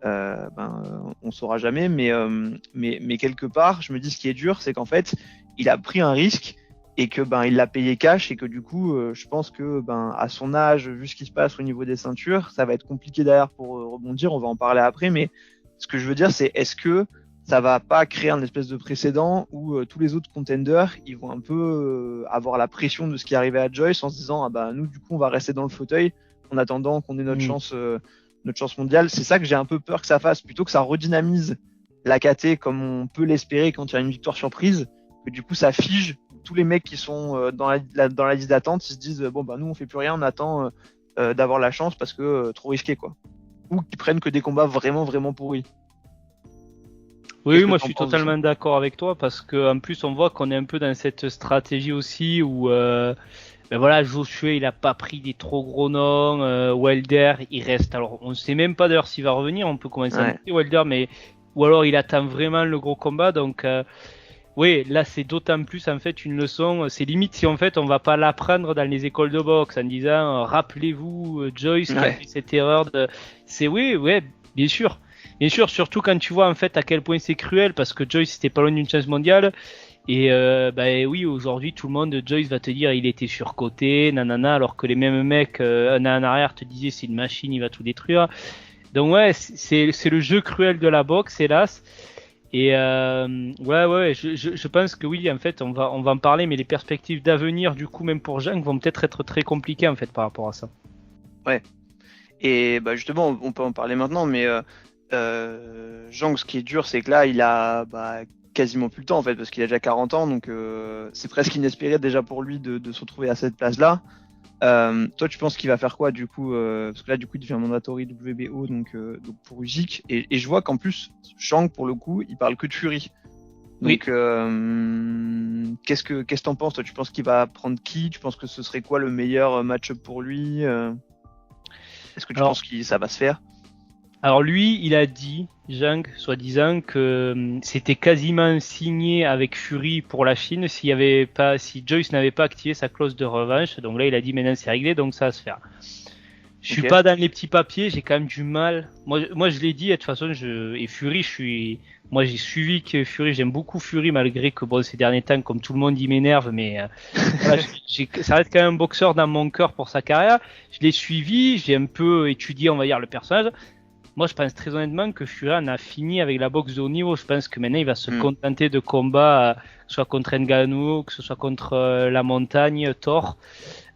on saura jamais. Mais quelque part, je me dis, ce qui est dur, c'est qu'en fait, il a pris un risque et que il l'a payé cash et que du coup je pense que à son âge, vu ce qui se passe au niveau des ceintures, ça va être compliqué derrière pour rebondir. On va en parler après, mais ce que je veux dire, c'est est-ce que ça va pas créer un espèce de précédent où tous les autres contenders ils vont un peu avoir la pression de ce qui est arrivé à Joyce en se disant nous du coup on va rester dans le fauteuil en attendant qu'on ait notre chance mondiale. C'est ça que j'ai un peu peur que ça fasse, plutôt que ça redynamise la KT comme on peut l'espérer quand il y a une victoire surprise, que du coup ça fige tous les mecs qui sont dans la liste d'attente, ils se disent nous on fait plus rien, on attend d'avoir la chance parce que trop risqué, quoi. Ou qu'ils prennent que des combats vraiment vraiment pourris. Oui, moi je suis totalement d'accord avec toi parce que en plus on voit qu'on est un peu dans cette stratégie aussi où Joshua il a pas pris des trop gros noms, Wilder il reste, alors on sait même pas d'ailleurs s'il va revenir, on peut commencer à monter Wilder, mais ou alors il attend vraiment le gros combat, donc oui, là c'est d'autant plus en fait une leçon, c'est limite si en fait on va pas l'apprendre dans les écoles de boxe en disant rappelez-vous Joyce qui a fait cette erreur bien sûr, surtout quand tu vois en fait à quel point c'est cruel parce que Joyce c'était pas loin d'une chance mondiale et aujourd'hui tout le monde, Joyce va te dire il était surcoté, nanana, alors que les mêmes mecs un an en arrière te disaient c'est une machine, il va tout détruire. Donc c'est le jeu cruel de la boxe, hélas. Et je pense que oui, en fait, on va en parler, mais les perspectives d'avenir, du coup, même pour Zhang, vont peut-être être très compliquées en fait par rapport à ça. Ouais. Et justement, on peut en parler maintenant, mais Zhang, ce qui est dur, c'est que là, il a quasiment plus le temps en fait, parce qu'il a déjà 40 ans, donc c'est presque inespéré déjà pour lui de se retrouver à cette place-là. Toi, tu penses qu'il va faire quoi du coup, parce que là, du coup, il devient mandatory WBO, donc pour Usyk, et je vois qu'en plus, Zhang, pour le coup, il parle que de Fury. Donc, qu'est-ce que t'en penses, toi? Tu penses qu'il va prendre qui? Tu penses que ce serait quoi le meilleur match-up pour lui? Est-ce que tu penses que ça va se faire? Alors lui, il a dit, Zhang, soi-disant, que c'était quasiment signé avec Fury pour la Chine si Joyce n'avait pas activé sa clause de revanche. Donc là, il a dit maintenant c'est réglé, donc ça va se faire. Je suis pas dans les petits papiers, j'ai quand même du mal. Moi je l'ai dit, de toute façon, et Fury, moi j'ai suivi que Fury, j'aime beaucoup Fury malgré que ces derniers temps, comme tout le monde, il m'énerve, mais ça reste quand même un boxeur dans mon cœur pour sa carrière. Je l'ai suivi, j'ai un peu étudié, on va dire, le personnage. Moi, je pense très honnêtement que Fury en a fini avec la boxe de haut niveau. Je pense que maintenant, il va se contenter de combats, que ce soit contre Ngannou, que ce soit contre La Montagne, Thor.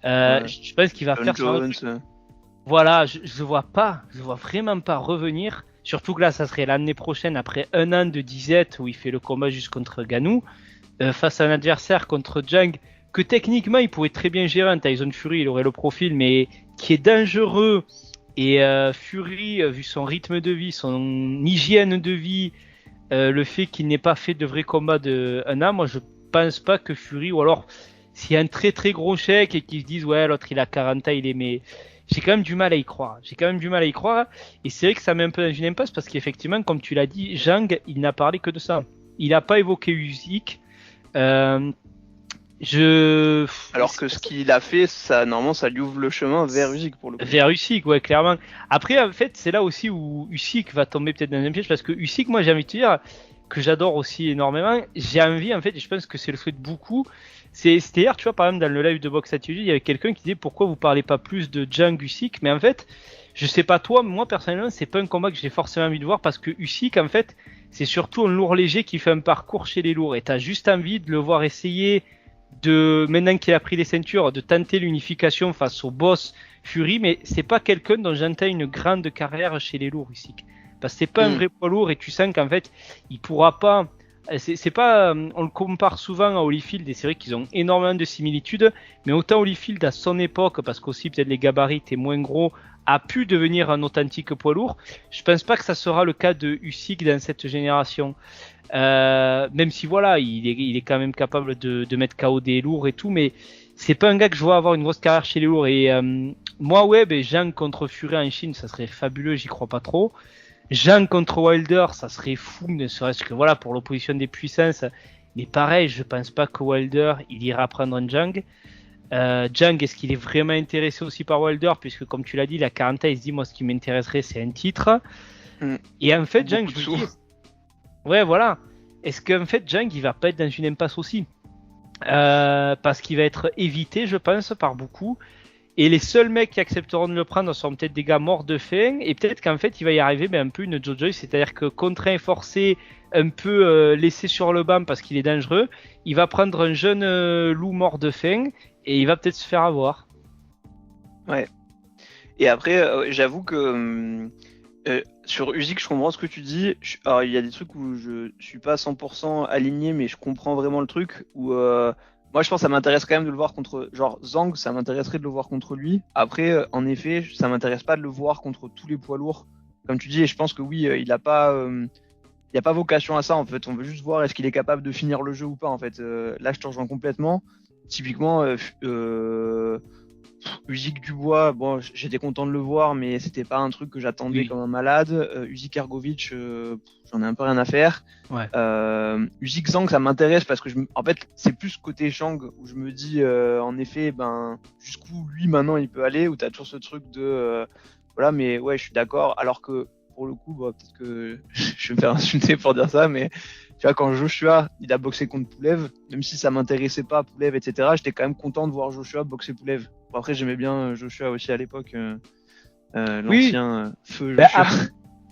Je pense qu'il va faire ça. Voilà, je vois vraiment pas revenir. Surtout que là, ça serait l'année prochaine, après un an de disette où il fait le combat juste contre Ngannou, face à un adversaire contre Zhang, que techniquement, il pourrait très bien gérer. Un Tyson Fury, il aurait le profil, mais qui est dangereux. Et Fury, vu son rythme de vie, son hygiène de vie, le fait qu'il n'ait pas fait de vrais combats de un an, moi je pense pas que Fury, ou alors s'il y a un très très gros chèque et qu'ils se disent l'autre il a 40 ans, il est, mais j'ai quand même du mal à y croire. Et c'est vrai que ça met un peu dans une impasse parce qu'effectivement, comme tu l'as dit, Zhang, il n'a parlé que de ça. Il n'a pas évoqué Usyk. Alors que ce qu'il a fait, normalement, ça lui ouvre le chemin vers Usyk pour le coup. Vers Usyk, ouais, clairement. Après, en fait, c'est là aussi où Usyk va tomber peut-être dans un piège parce que Usyk, moi, j'ai envie de te dire que j'adore aussi énormément. J'ai envie, en fait, et je pense que c'est le souhait de beaucoup. C'était hier, tu vois, par exemple, dans le live de Box Attitude, il y avait quelqu'un qui disait pourquoi vous parlez pas plus de Zhang Usyk, mais en fait, je sais pas toi, mais moi personnellement, c'est pas un combat que j'ai forcément envie de voir parce que Usyk, en fait, c'est surtout un lourd léger qui fait un parcours chez les lourds et t'as juste envie de le voir essayer maintenant qu'il a pris les ceintures, de tenter l'unification face au boss Fury, mais c'est pas quelqu'un dont j'entends une grande carrière chez les lourds Usyk. Parce que c'est pas un vrai poids lourd et tu sens qu'en fait, il pourra pas. C'est pas, on le compare souvent à Holyfield et c'est vrai qu'ils ont énormément de similitudes, mais autant Holyfield à son époque, parce qu'aussi peut-être les gabarits étaient moins gros, a pu devenir un authentique poids lourd. Je pense pas que ça sera le cas de Usyk dans cette génération. Même si voilà, il est quand même capable de mettre KO des lourds et tout, mais c'est pas un gars que je vois avoir une grosse carrière chez les lourds. Et moi, ouais, Jean contre Fury en Chine, ça serait fabuleux, j'y crois pas trop. Jean contre Wilder, ça serait fou, ne serait-ce que voilà pour l'opposition des puissances. Mais pareil, je pense pas que Wilder il ira prendre un Zhang. Zhang, est-ce qu'il est vraiment intéressé aussi par Wilder, puisque comme tu l'as dit, la 40 il se dit moi ce qui m'intéresserait c'est un titre. Et en fait, Zhang, je me dis, ouais voilà, est-ce qu'en fait Zhang il va pas être dans une impasse aussi, parce qu'il va être évité, je pense, par beaucoup. Et les seuls mecs qui accepteront de le prendre sont peut-être des gars morts de faim, et peut-être qu'en fait il va y arriver un peu une Joe Joyce, c'est-à-dire que contraint, forcé, un peu laissé sur le banc parce qu'il est dangereux, il va prendre un jeune loup mort de faim et il va peut-être se faire avoir. Ouais. Et après, j'avoue que sur Usyk, je comprends ce que tu dis. Alors il y a des trucs où je suis pas 100% aligné, mais je comprends vraiment le truc. Où moi je pense que ça m'intéresse quand même de le voir contre, genre Zhang, ça m'intéresserait de le voir contre lui. Après, en effet, ça m'intéresse pas de le voir contre tous les poids lourds, comme tu dis. Et je pense que oui, il a pas vocation à ça en fait. On veut juste voir est-ce qu'il est capable de finir le jeu ou pas en fait. Là, je te rejoins complètement. Typiquement, Usyk Dubois, bon, j'étais content de le voir, mais c'était pas un truc que j'attendais comme un malade. Usyk Ergovic, j'en ai un peu rien à faire. Ouais. Usyk Zhang, ça m'intéresse parce que en fait, c'est plus côté Zhang où je me dis, en effet, jusqu'où lui maintenant il peut aller, où t'as toujours ce truc de, voilà, mais ouais, je suis d'accord. Alors que pour le coup, peut-être que je vais me faire insulter pour dire ça, mais tu vois, quand Joshua il a boxé contre Pulev, même si ça m'intéressait pas Pulev, etc., j'étais quand même content de voir Joshua boxer Pulev. Bon, après, j'aimais bien Joshua aussi à l'époque, l'ancien feu Joshua.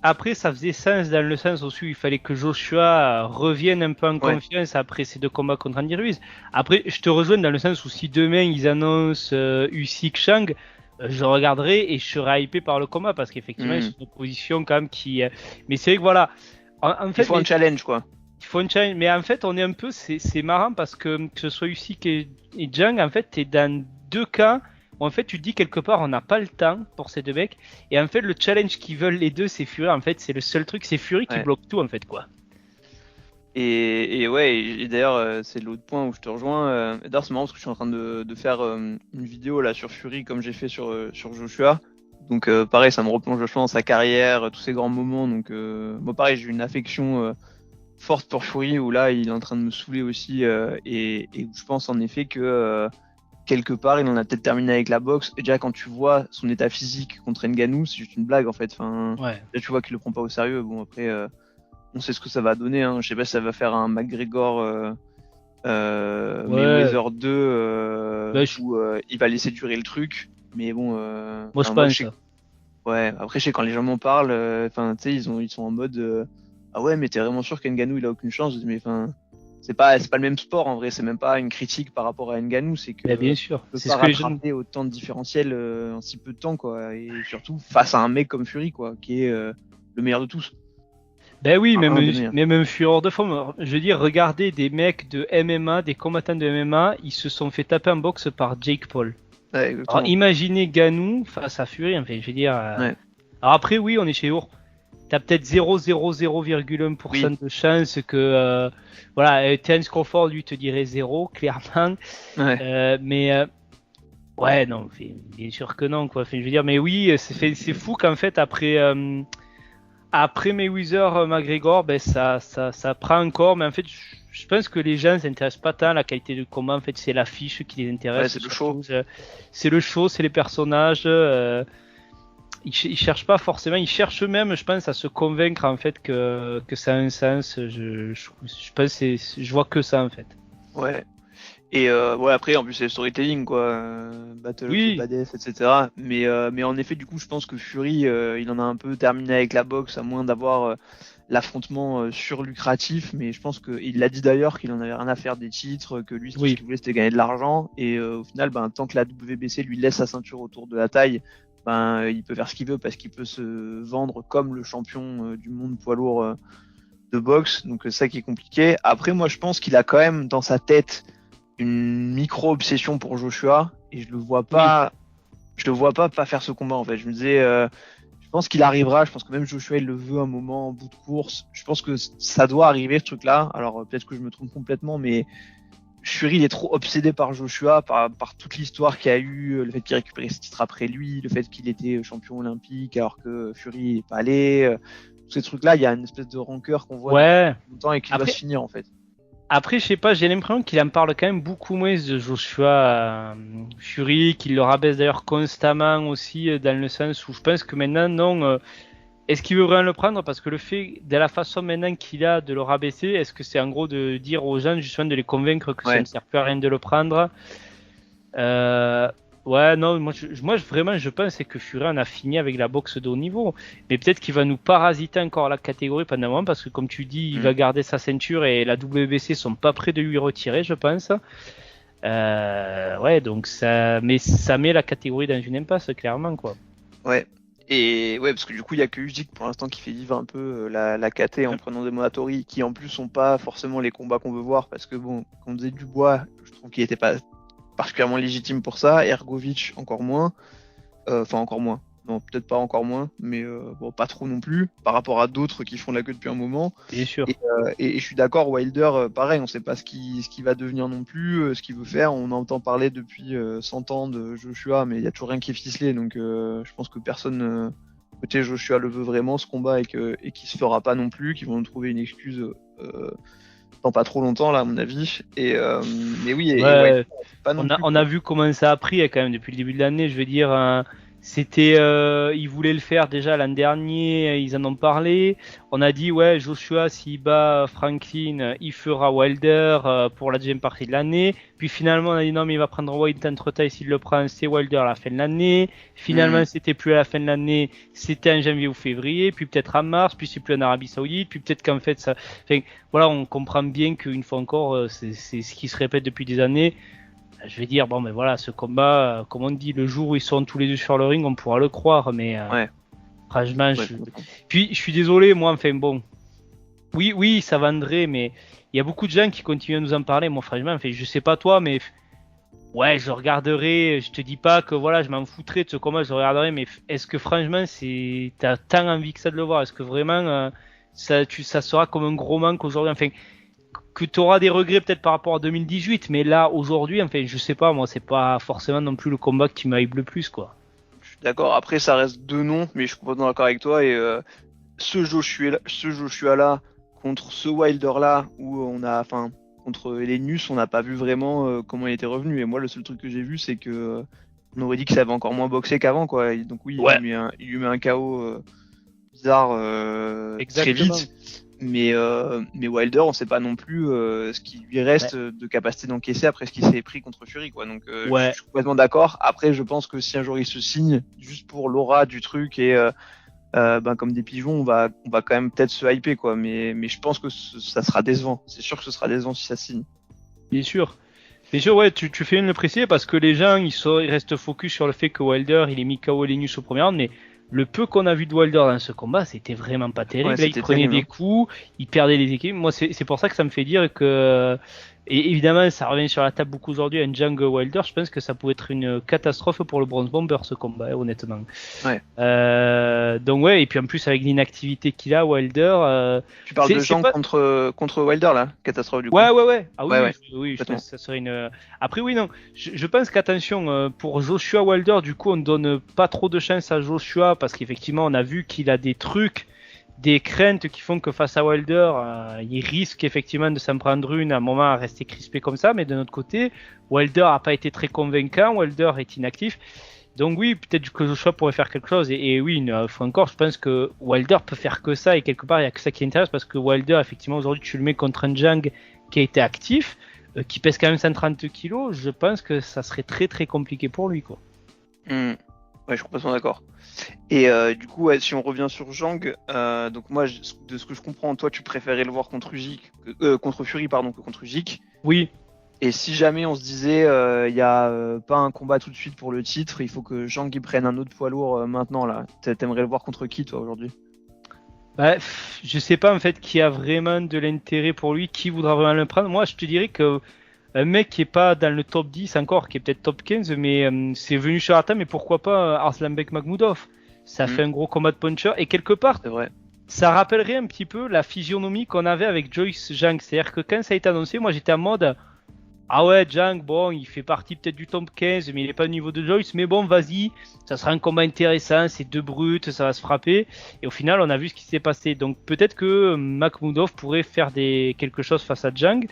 Après, ça faisait sens dans le sens aussi où il fallait que Joshua revienne un peu en confiance après ses 2 combats contre Andy Ruiz. Après, je te rejoins dans le sens où si demain ils annoncent Usyk Zhang, je regarderai et je serai hypé par le combat parce qu'effectivement, c'est une opposition quand même qui. Mais c'est vrai que voilà. En fait, il faut un challenge quoi. Il faut un challenge, mais en fait, on est un peu. C'est marrant parce que ce soit Usyk et Zhang, en fait, t'es dans 2 cas. En fait, tu te dis quelque part, on n'a pas le temps pour ces 2 mecs. Et en fait, le challenge qu'ils veulent les 2, c'est Fury. En fait, c'est le seul truc, c'est Fury qui bloque tout, en fait, quoi. Et ouais, et d'ailleurs, c'est l'autre point où je te rejoins. D'ailleurs, c'est marrant parce que je suis en train de faire une vidéo là sur Fury comme j'ai fait sur Joshua. Donc, pareil, ça me replonge vachement dans sa carrière, tous ces grands moments. Donc, moi, pareil, j'ai une affection forte pour Fury où là, il est en train de me saouler aussi. Et où je pense en effet que quelque part, il en a peut-être terminé avec la boxe. Et déjà, quand tu vois son état physique contre Ngannou, c'est juste une blague en fait. Enfin, là, tu vois qu'il le prend pas au sérieux. Bon, après, on sait ce que ça va donner. Hein. Je sais pas si ça va faire un McGregor Mayweather 2 où il va laisser durer le truc. Mais bon, moi, je pense. Ouais, après, je sais quand les gens m'en parlent, tu sais, ils sont en mode ah ouais, mais t'es vraiment sûr qu'Ngannou il a aucune chance? Mais enfin. C'est pas le même sport en vrai, c'est même pas une critique par rapport à Ngannou, c'est que bien sûr, c'est pas rattraper autant de différentiel en si peu de temps quoi, et surtout face à un mec comme Fury quoi, qui est le meilleur de tous. Ben oui, même un fureur de forme. Je veux dire, regardez des mecs de MMA, des combattants de MMA, ils se sont fait taper en boxe par Jake Paul. Ouais, alors imaginez Ngannou face à Fury, enfin je veux dire. Alors après oui, on est chez Our. T'as peut-être 0,0,1% de chance que voilà, Terence Crawford lui te dirait 0 clairement. Mais ouais non, bien sûr que non quoi. Enfin, je veux dire, mais oui, c'est fou qu'en fait après Mayweather McGregor, ben ça prend encore, mais en fait je pense que les gens s'intéressent pas tant à la qualité du combat. En fait, c'est l'affiche qui les intéresse. C'est le show. C'est le show, c'est les personnages. Ils cherchent pas forcément, ils cherchent même, je pense, à se convaincre en fait que ça a un sens. Je pense, je vois que ça en fait. Ouais. Et ouais, après, en plus, c'est le storytelling, quoi. Battle of the Badass, etc. Mais en effet, du coup, je pense que Fury, il en a un peu terminé avec la boxe, à moins d'avoir l'affrontement surlucratif. Mais je pense qu'il l'a dit d'ailleurs qu'il en avait rien à faire des titres, que lui, tout ce qu'il voulait, c'était gagner de l'argent. Et au final, tant que la WBC lui laisse sa ceinture autour de la taille, il peut faire ce qu'il veut parce qu'il peut se vendre comme le champion du monde poids lourd de boxe. Donc, c'est ça qui est compliqué. Après, moi, je pense qu'il a quand même dans sa tête une micro-obsession pour Joshua et je le vois pas faire ce combat en fait. Je me disais je pense qu'il arrivera, je pense que même Joshua il le veut un moment en bout de course. Je pense que ça doit arriver ce truc là. Alors peut-être que je me trompe complètement mais Fury il est trop obsédé par Joshua, par toute l'histoire qu'il y a eu, le fait qu'il récupère ce titre après lui, le fait qu'il était champion olympique alors que Fury n'est pas allé, tous ces trucs là, il y a une espèce de rancœur qu'on voit depuis longtemps et qui va se finir en fait. Après, je sais pas, j'ai l'impression qu'il en parle quand même beaucoup moins de Joshua Fury, qu'il le rabaisse d'ailleurs constamment aussi, dans le sens où je pense que maintenant, non, est-ce qu'il veut vraiment le prendre? Parce que le fait, de la façon maintenant qu'il a de le rabaisser, est-ce que c'est en gros de dire aux gens, justement, de les convaincre que ça ne sert plus à rien de le prendre? Ouais, non, moi vraiment, je pense que Fury en a fini avec la boxe de haut niveau. Mais peut-être qu'il va nous parasiter encore la catégorie pendant un moment, parce que comme tu dis, il va garder sa ceinture et la WBC sont pas prêts de lui retirer, je pense. Ouais, donc ça met la catégorie dans une impasse, clairement, quoi. Ouais. Et ouais, parce que du coup, il y a que Usyk pour l'instant qui fait vivre un peu la KT en prenant des Moatori qui en plus sont pas forcément les combats qu'on veut voir, parce que bon, quand on faisait Dubois, je trouve qu'il était pas particulièrement légitime pour ça, Ergovic encore moins, encore moins, non peut-être pas encore moins, mais pas trop non plus, par rapport à d'autres qui font la queue depuis un moment. Bien sûr. Et je suis d'accord, Wilder, pareil, on sait pas ce qu'il va devenir non plus, ce qu'il veut faire, on entend parler depuis 100 ans de Joshua, mais il y a toujours rien qui est ficelé, donc je pense que personne côté Joshua le veut vraiment ce combat et qu'il se fera pas non plus, qu'ils vont nous trouver une excuse dans pas trop longtemps là à mon avis mais oui on a vu comment ça a pris quand même depuis le début de l'année, je veux dire c'était ils voulaient le faire déjà l'an dernier, ils en ont parlé, on a dit ouais Joshua s'il bat Franklin il fera Wilder pour la deuxième partie de l'année, puis finalement on a dit non mais il va prendre Wilder entre taille, s'il le prend c'est Wilder à la fin de l'année, finalement c'était plus à la fin de l'année, c'était en janvier ou février, puis peut-être en mars, puis c'est plus en Arabie Saoudite, puis peut-être qu'en fait ça, enfin voilà, on comprend bien qu'une fois encore c'est ce qui se répète depuis des années. Je vais dire, bon, mais voilà, ce combat, comme on dit, le jour où ils sont tous les deux sur le ring, on pourra le croire, mais franchement, puis je suis désolé, moi, enfin bon, oui, ça vendrait, mais il y a beaucoup de gens qui continuent à nous en parler. Moi, franchement, enfin, je sais pas toi, mais ouais, je regarderai, je te dis pas que voilà, je m'en foutrais de ce combat, je le regarderai, mais est-ce que franchement, t'as tant envie que ça de le voir? Est-ce que vraiment, ça sera comme un gros manque aujourd'hui? Enfin, que tu auras des regrets peut-être par rapport à 2018, mais là aujourd'hui, enfin je sais pas, moi c'est pas forcément non plus le combat qui m'hype le plus quoi. Je suis d'accord, après ça reste deux noms, mais je suis complètement d'accord avec toi et ce Joshua là contre ce Wilder là où on a, contre Helenius, on n'a pas vu vraiment comment il était revenu et moi le seul truc que j'ai vu c'est que on aurait dit qu'il savait encore moins boxer qu'avant quoi. Et donc oui, il lui met un KO bizarre très vite. Mais Wilder, on sait pas non plus ce qui lui reste de capacité d'encaisser après ce qu'il s'est pris contre Fury, quoi. Donc, je suis complètement d'accord. Après, je pense que si un jour il se signe, juste pour l'aura du truc et comme des pigeons, on va quand même peut-être se hyper, quoi. Mais je pense que ça sera décevant. C'est sûr que ce sera décevant si ça signe. Bien sûr. Bien sûr, ouais, tu fais bien de le préciser parce que les gens, ils restent focus sur le fait que Wilder, il est mis KO Helenius au premier round, mais le peu qu'on a vu de Wilder dans ce combat, c'était vraiment pas terrible. Là, il prenait des coups, il perdait les équipes. Moi, c'est pour ça que ça me fait dire que, et évidemment, ça revient sur la table beaucoup aujourd'hui, un Jang Wilder, je pense que ça pouvait être une catastrophe pour le Bronze Bomber, ce combat, honnêtement. Ouais. Donc ouais, et puis en plus, avec l'inactivité qu'il a, Wilder... tu parles de Jang contre Wilder, là? Catastrophe, du coup. Ouais. Ah oui, je pense que ça serait une... Après, oui, non. Je pense qu'attention, pour Joshua Wilder, du coup, on donne pas trop de chance à Joshua, parce qu'effectivement, on a vu qu'il a des trucs, des craintes qui font que face à Wilder, il risque effectivement de s'en prendre une à un moment à rester crispé comme ça, mais de notre côté, Wilder a pas été très convaincant, Wilder est inactif, donc oui, peut-être que Joshua pourrait faire quelque chose, et oui, une fois encore, je pense que Wilder peut faire que ça, et quelque part, il y a que ça qui intéresse, parce que Wilder, effectivement, aujourd'hui, tu le mets contre un Jang qui a été actif, qui pèse quand même 130 kilos, je pense que ça serait très très compliqué pour lui, quoi. Ouais, je suis complètement d'accord. Et du coup, si on revient sur Zhang, donc moi, de ce que je comprends, toi, tu préférais le voir contre Fury, pardon, que contre Usyk. Oui. Et si jamais on se disait, il y a pas un combat tout de suite pour le titre, il faut que Zhang il prenne un autre poids lourd maintenant là. T'aimerais le voir contre qui, toi, aujourd'hui? Bah, je sais pas en fait qui a vraiment de l'intérêt pour lui, qui voudra vraiment le prendre. Moi, je te dirais que un mec qui est pas dans le top 10 encore, qui est peut-être top 15, mais c'est venu sur la table, mais pourquoi pas Arslanbek Makhmoudov? Ça fait un gros combat de puncher, et quelque part, C'est vrai. ça rappellerait un petit peu la physionomie qu'on avait avec Joyce Zhang. C'est-à-dire que quand ça a été annoncé, moi j'étais en mode ah ouais, Zhang, bon, il fait partie peut-être du top 15, mais il est pas au niveau de Joyce, mais bon, vas-y, ça sera un combat intéressant, c'est deux brutes, ça va se frapper. Et au final, on a vu ce qui s'est passé. Donc peut-être que Makhmoudov pourrait faire quelque chose face à Zhang.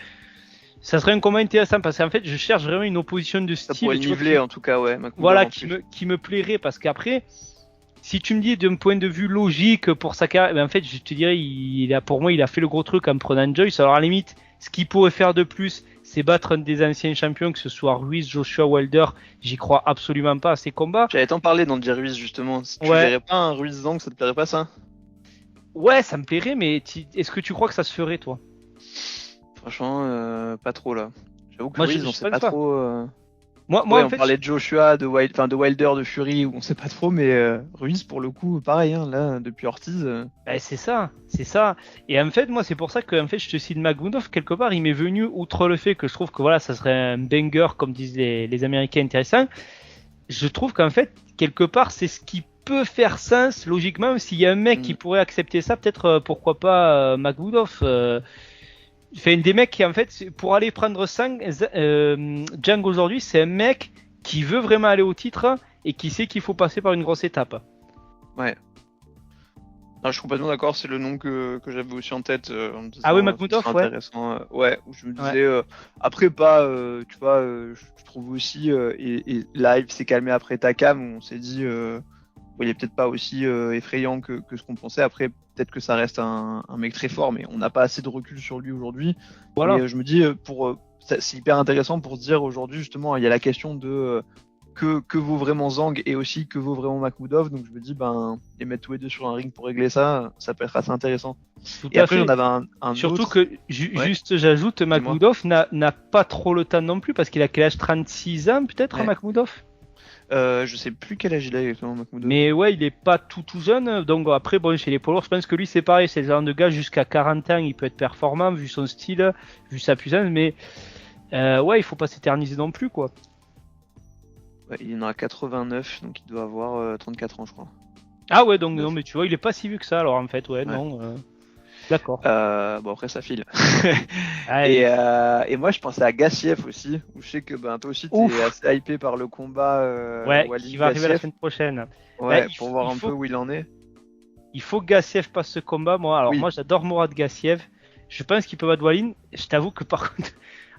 Ça serait un combat intéressant parce qu'en fait, je cherche vraiment une opposition de style. Ça pourrait niveler en tout cas, ouais. Voilà, qui me plairait parce qu'après, si tu me dis d'un point de vue logique pour sa carrière, ben en fait, je te dirais, pour moi, il a fait le gros truc en prenant Joyce. Alors à la limite, ce qu'il pourrait faire de plus, c'est battre un des anciens champions, que ce soit Ruiz, Joshua, Wilder. J'y crois absolument pas à ces combats. J'allais t'en parler dans le dire Ruiz justement. Si tu verrais pas un Ruiz Zhang, ça te plairait pas ça? Ouais, ça me plairait, mais est-ce que tu crois que ça se ferait, toi? Franchement, pas trop là. J'avoue que moi, Ruiz, on sait pas trop. Moi, ouais, en on fait, parlait de Joshua, de Wilder, de Fury, où on sait pas trop, mais Ruiz pour le coup, pareil, hein, là, depuis Ortiz. Ben, c'est ça. Et en fait, moi, c'est pour ça que je te cite Makhmoudov, quelque part, il m'est venu, outre le fait que je trouve que voilà, ça serait un banger, comme disent les Américains, intéressant. Je trouve qu'en fait, quelque part, c'est ce qui peut faire sens, logiquement, s'il y a un mec qui pourrait accepter ça, peut-être, pourquoi pas Makhmoudov. Fait des mecs qui en fait pour aller prendre Zhang aujourd'hui, c'est un mec qui veut vraiment aller au titre et qui sait qu'il faut passer par une grosse étape. Ouais. Non, je suis complètement d'accord, c'est le nom que j'avais aussi en tête. Ah oui, Makhmoudov, ouais. Intéressant. Ouais, où je me disais après pas, tu vois, je trouve aussi et live s'est calmé après Takam où on s'est dit il est peut-être pas aussi effrayant que ce qu'on pensait. Après, peut-être que ça reste un mec très fort, mais on n'a pas assez de recul sur lui aujourd'hui. Voilà. Et je me dis, c'est hyper intéressant pour se dire aujourd'hui, justement, il y a la question de que vaut vraiment Zhang et aussi que vaut vraiment Makhmoudov. Donc je me dis, les mettre tous les deux sur un ring pour régler ça, ça peut être assez intéressant. Tout et à après, fait. j'en avais un Surtout autre. que, juste j'ajoute, Makhmoudov n'a pas trop le temps non plus parce qu'il a quel âge, 36 ans peut-être, Makhmoudov? Je sais plus quel âge il a exactement, Makhmoudov. Mais ouais, il est pas tout jeune. Donc après, bon, chez les poids lourds, je pense que lui c'est pareil, c'est le genre de gars jusqu'à 40 ans, il peut être performant vu son style, vu sa puissance, mais ouais, il faut pas s'éterniser non plus, quoi. Ouais, il en a 89, donc il doit avoir 34 ans, je crois. Ah ouais, donc non, mais tu vois, il est pas si vieux que ça, alors en fait, ouais. Non. D'accord. Bon, après, ça file. Et moi, je pensais à Gassiev aussi, où je sais que toi aussi, t'es assez hypé par le combat qui va arriver la semaine prochaine. Ouais, pour voir un peu où il en est. Il faut que Gassiev passe ce combat, moi. Alors, moi, j'adore Mourad Gassiev. Je pense qu'il peut battre Wallin. Je t'avoue que par contre,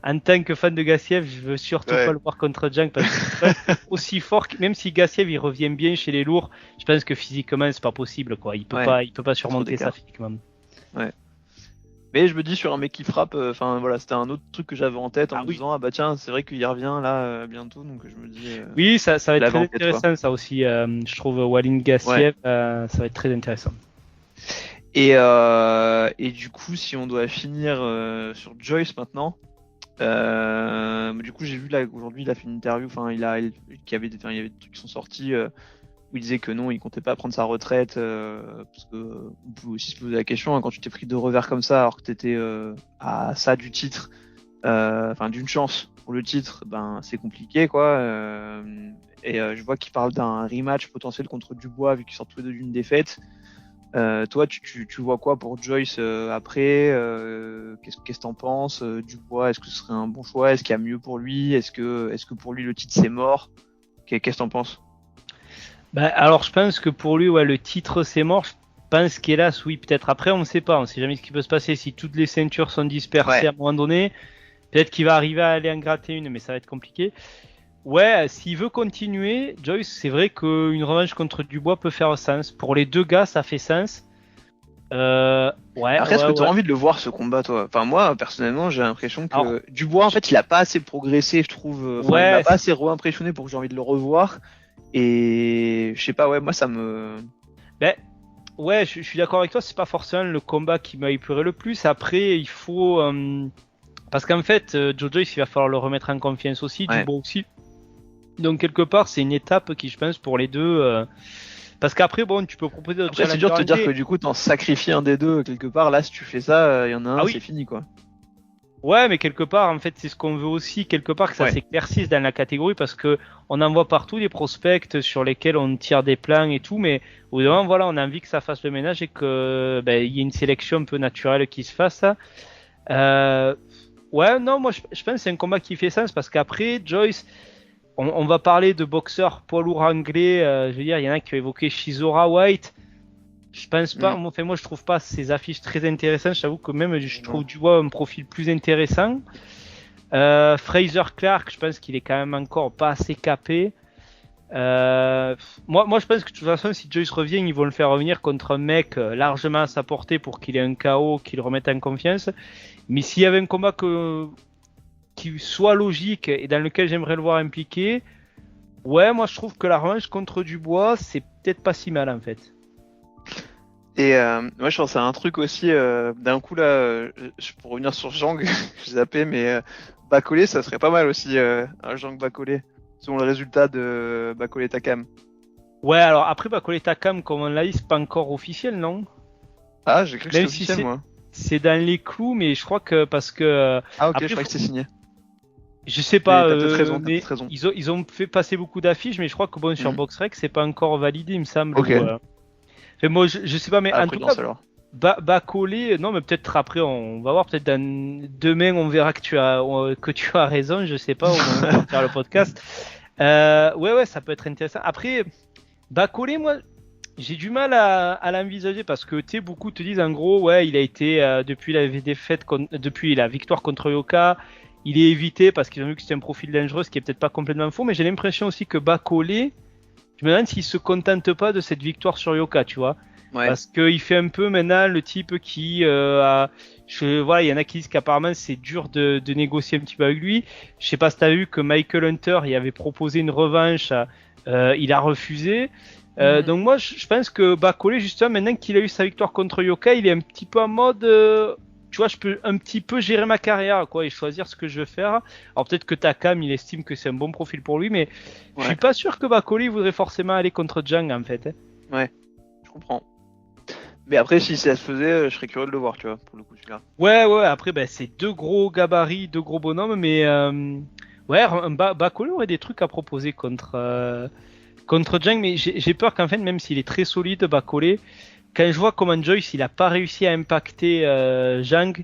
en tant que fan de Gassiev, je veux surtout pas le voir contre Zhang parce que c'est aussi fort que même si Gassiev il revient bien chez les lourds, je pense que physiquement c'est pas possible, quoi. Il peut pas surmonter ça physiquement. Ouais. Mais je me dis sur un mec qui frappe, voilà, c'était un autre truc que j'avais en tête en me disant tiens, c'est vrai qu'il revient là bientôt, donc je me dis. Oui, ça va être très intéressant ça aussi. Je trouve Wallin Gassiev, ça va être très intéressant. Et du coup, si on doit finir sur Joyce maintenant. Du coup, j'ai vu là aujourd'hui, il a fait une interview. Il y avait des trucs qui sont sortis où il disait que non, il comptait pas prendre sa retraite parce que on peut aussi se poser la question quand tu t'es pris 2 revers comme ça alors que t'étais à ça du titre, d'une chance pour le titre, c'est compliqué quoi. Et je vois qu'il parle d'un rematch potentiel contre Dubois vu qu'ils sortent tous les deux d'une défaite. Toi, tu vois quoi pour Joyce après qu'est-ce que t'en penses Dubois, est-ce que ce serait un bon choix? Est-ce qu'il y a mieux pour lui? Est-ce que pour lui le titre c'est mort? Qu'est-ce que t'en penses? Alors je pense que pour lui, le titre c'est mort. Je pense qu'hélas, oui, peut-être après, on ne sait pas. On ne sait jamais ce qui peut se passer si toutes les ceintures sont dispersées à un moment donné. Peut-être qu'il va arriver à aller en gratter une, mais ça va être compliqué. Ouais, s'il veut continuer, Joyce, c'est vrai qu'une revanche contre Dubois peut faire sens. Pour les deux gars, ça fait sens. Ouais. Après, est-ce que tu as ouais. envie de le voir ce combat, toi? Enfin, moi, personnellement, j'ai l'impression que Alors, Dubois, en fait, il a pas assez progressé, je trouve. Enfin, il m'a ouais, pas assez re-impressionné pour que j'ai envie de le revoir. Et je sais pas, ouais, moi, ça me. ben, ouais, je suis d'accord avec toi, c'est pas forcément le combat qui m'a épuré le plus. Après, il faut. Parce qu'en fait, Joe Joyce, il va falloir le remettre en confiance aussi, Ouais. Dubois aussi. Donc, quelque part, c'est une étape qui, je pense, pour les deux. Parce qu'après, bon, tu peux proposer d'autres Après, c'est dur de te dire challenges que anglais. du coup, t'en sacrifies un des deux quelque part. Là, si tu fais ça, il y en a Ah un, oui, c'est fini, quoi. ouais, mais quelque part, en fait, c'est ce qu'on veut aussi, quelque part, que ça Ouais. s'éclaircisse dans la catégorie, parce que on en voit partout des prospects sur lesquels on tire des plans et tout, mais au bout d'un moment, voilà, on a envie que ça fasse le ménage et que ben, il y ait une sélection un peu naturelle qui se fasse. Euh, ouais, non, moi, je pense que c'est un combat qui fait sens, parce qu'après, Joyce, on va parler de boxeurs poids lourds anglais, je veux dire, il y en a qui ont évoqué Shizora White. Je pense pas, Mm. moi je trouve pas ces affiches très intéressantes. Je t'avoue que même je trouve Dubois un profil plus intéressant. Fraser Clark, je pense qu'il est quand même encore pas assez capé. Moi je pense que de toute façon, si Joyce revient, ils vont le faire revenir contre un mec largement à sa portée pour qu'il ait un KO, qu'il le remette en confiance. Mais s'il y avait un combat qui soit logique et dans lequel j'aimerais le voir impliqué, ouais, moi je trouve que la revanche contre Dubois, c'est peut-être pas si mal en fait. Et moi, je pense à un truc aussi. D'un coup, là, pour revenir sur Jang, j'ai zappé, mais Bacolé, ça serait pas mal aussi, un Jang Bacolé, selon le résultat de Bacolé Takam. Ouais, alors après, Bacolé Takam, comme on l'a dit, c'est pas encore officiel, non? Ah, j'ai cru que c'était Même si officiel, moi. c'est dans les clous, mais je crois que parce que Ah, ok, après, je croyais que c'était signé. je sais Mais pas, t'as peut-être raison, t'as mais peut-être raison. ils ont fait passer beaucoup d'affiches, mais je crois que bon sur Mhm. BoxRec, c'est pas encore validé, il me semble. Ok. Enfin, moi, je sais pas, mais Ah, en tout prudence cas, alors. Bacolé, non, mais peut-être après, on va voir, peut-être demain, on verra que tu as raison, je sais pas, on va faire le podcast. Ouais, ça peut être intéressant. Après, Bacolé, moi, j'ai du mal à l'envisager parce que beaucoup te disent en gros, ouais, il a été depuis depuis la victoire contre Yoka, il est évité parce qu'ils ont vu que c'était un profil dangereux, ce qui est peut-être pas complètement faux, mais j'ai l'impression aussi que Bacolé, je me demande s'il se contente pas de cette victoire sur Yoka, tu vois, Ouais. parce qu'il fait un peu maintenant le type qui, voilà, il y en a qui disent qu'apparemment c'est dur de négocier un petit peu avec lui. Je sais pas si t'as vu que Michael Hunter il avait proposé une revanche, il a refusé. Donc moi je pense que Bacolé justement maintenant qu'il a eu sa victoire contre Yoka, il est un petit peu en mode tu vois, je peux un petit peu gérer ma carrière quoi et choisir ce que je veux faire. Alors peut-être que Takam il estime que c'est un bon profil pour lui, mais je suis Ouais. pas sûr que Bacolé voudrait forcément aller contre Jang en fait. Ouais. Je comprends. Mais après, si ça se faisait, je serais curieux de le voir, tu vois, pour le coup, celui-là. Ouais, après ben, c'est deux gros gabarits, deux gros bonhommes, mais ouais, Bacolé aurait des trucs à proposer contre Jang, mais j'ai peur qu'en fait, même s'il est très solide, Bacolé, quand je vois comment Joyce il a pas réussi à impacter Jang,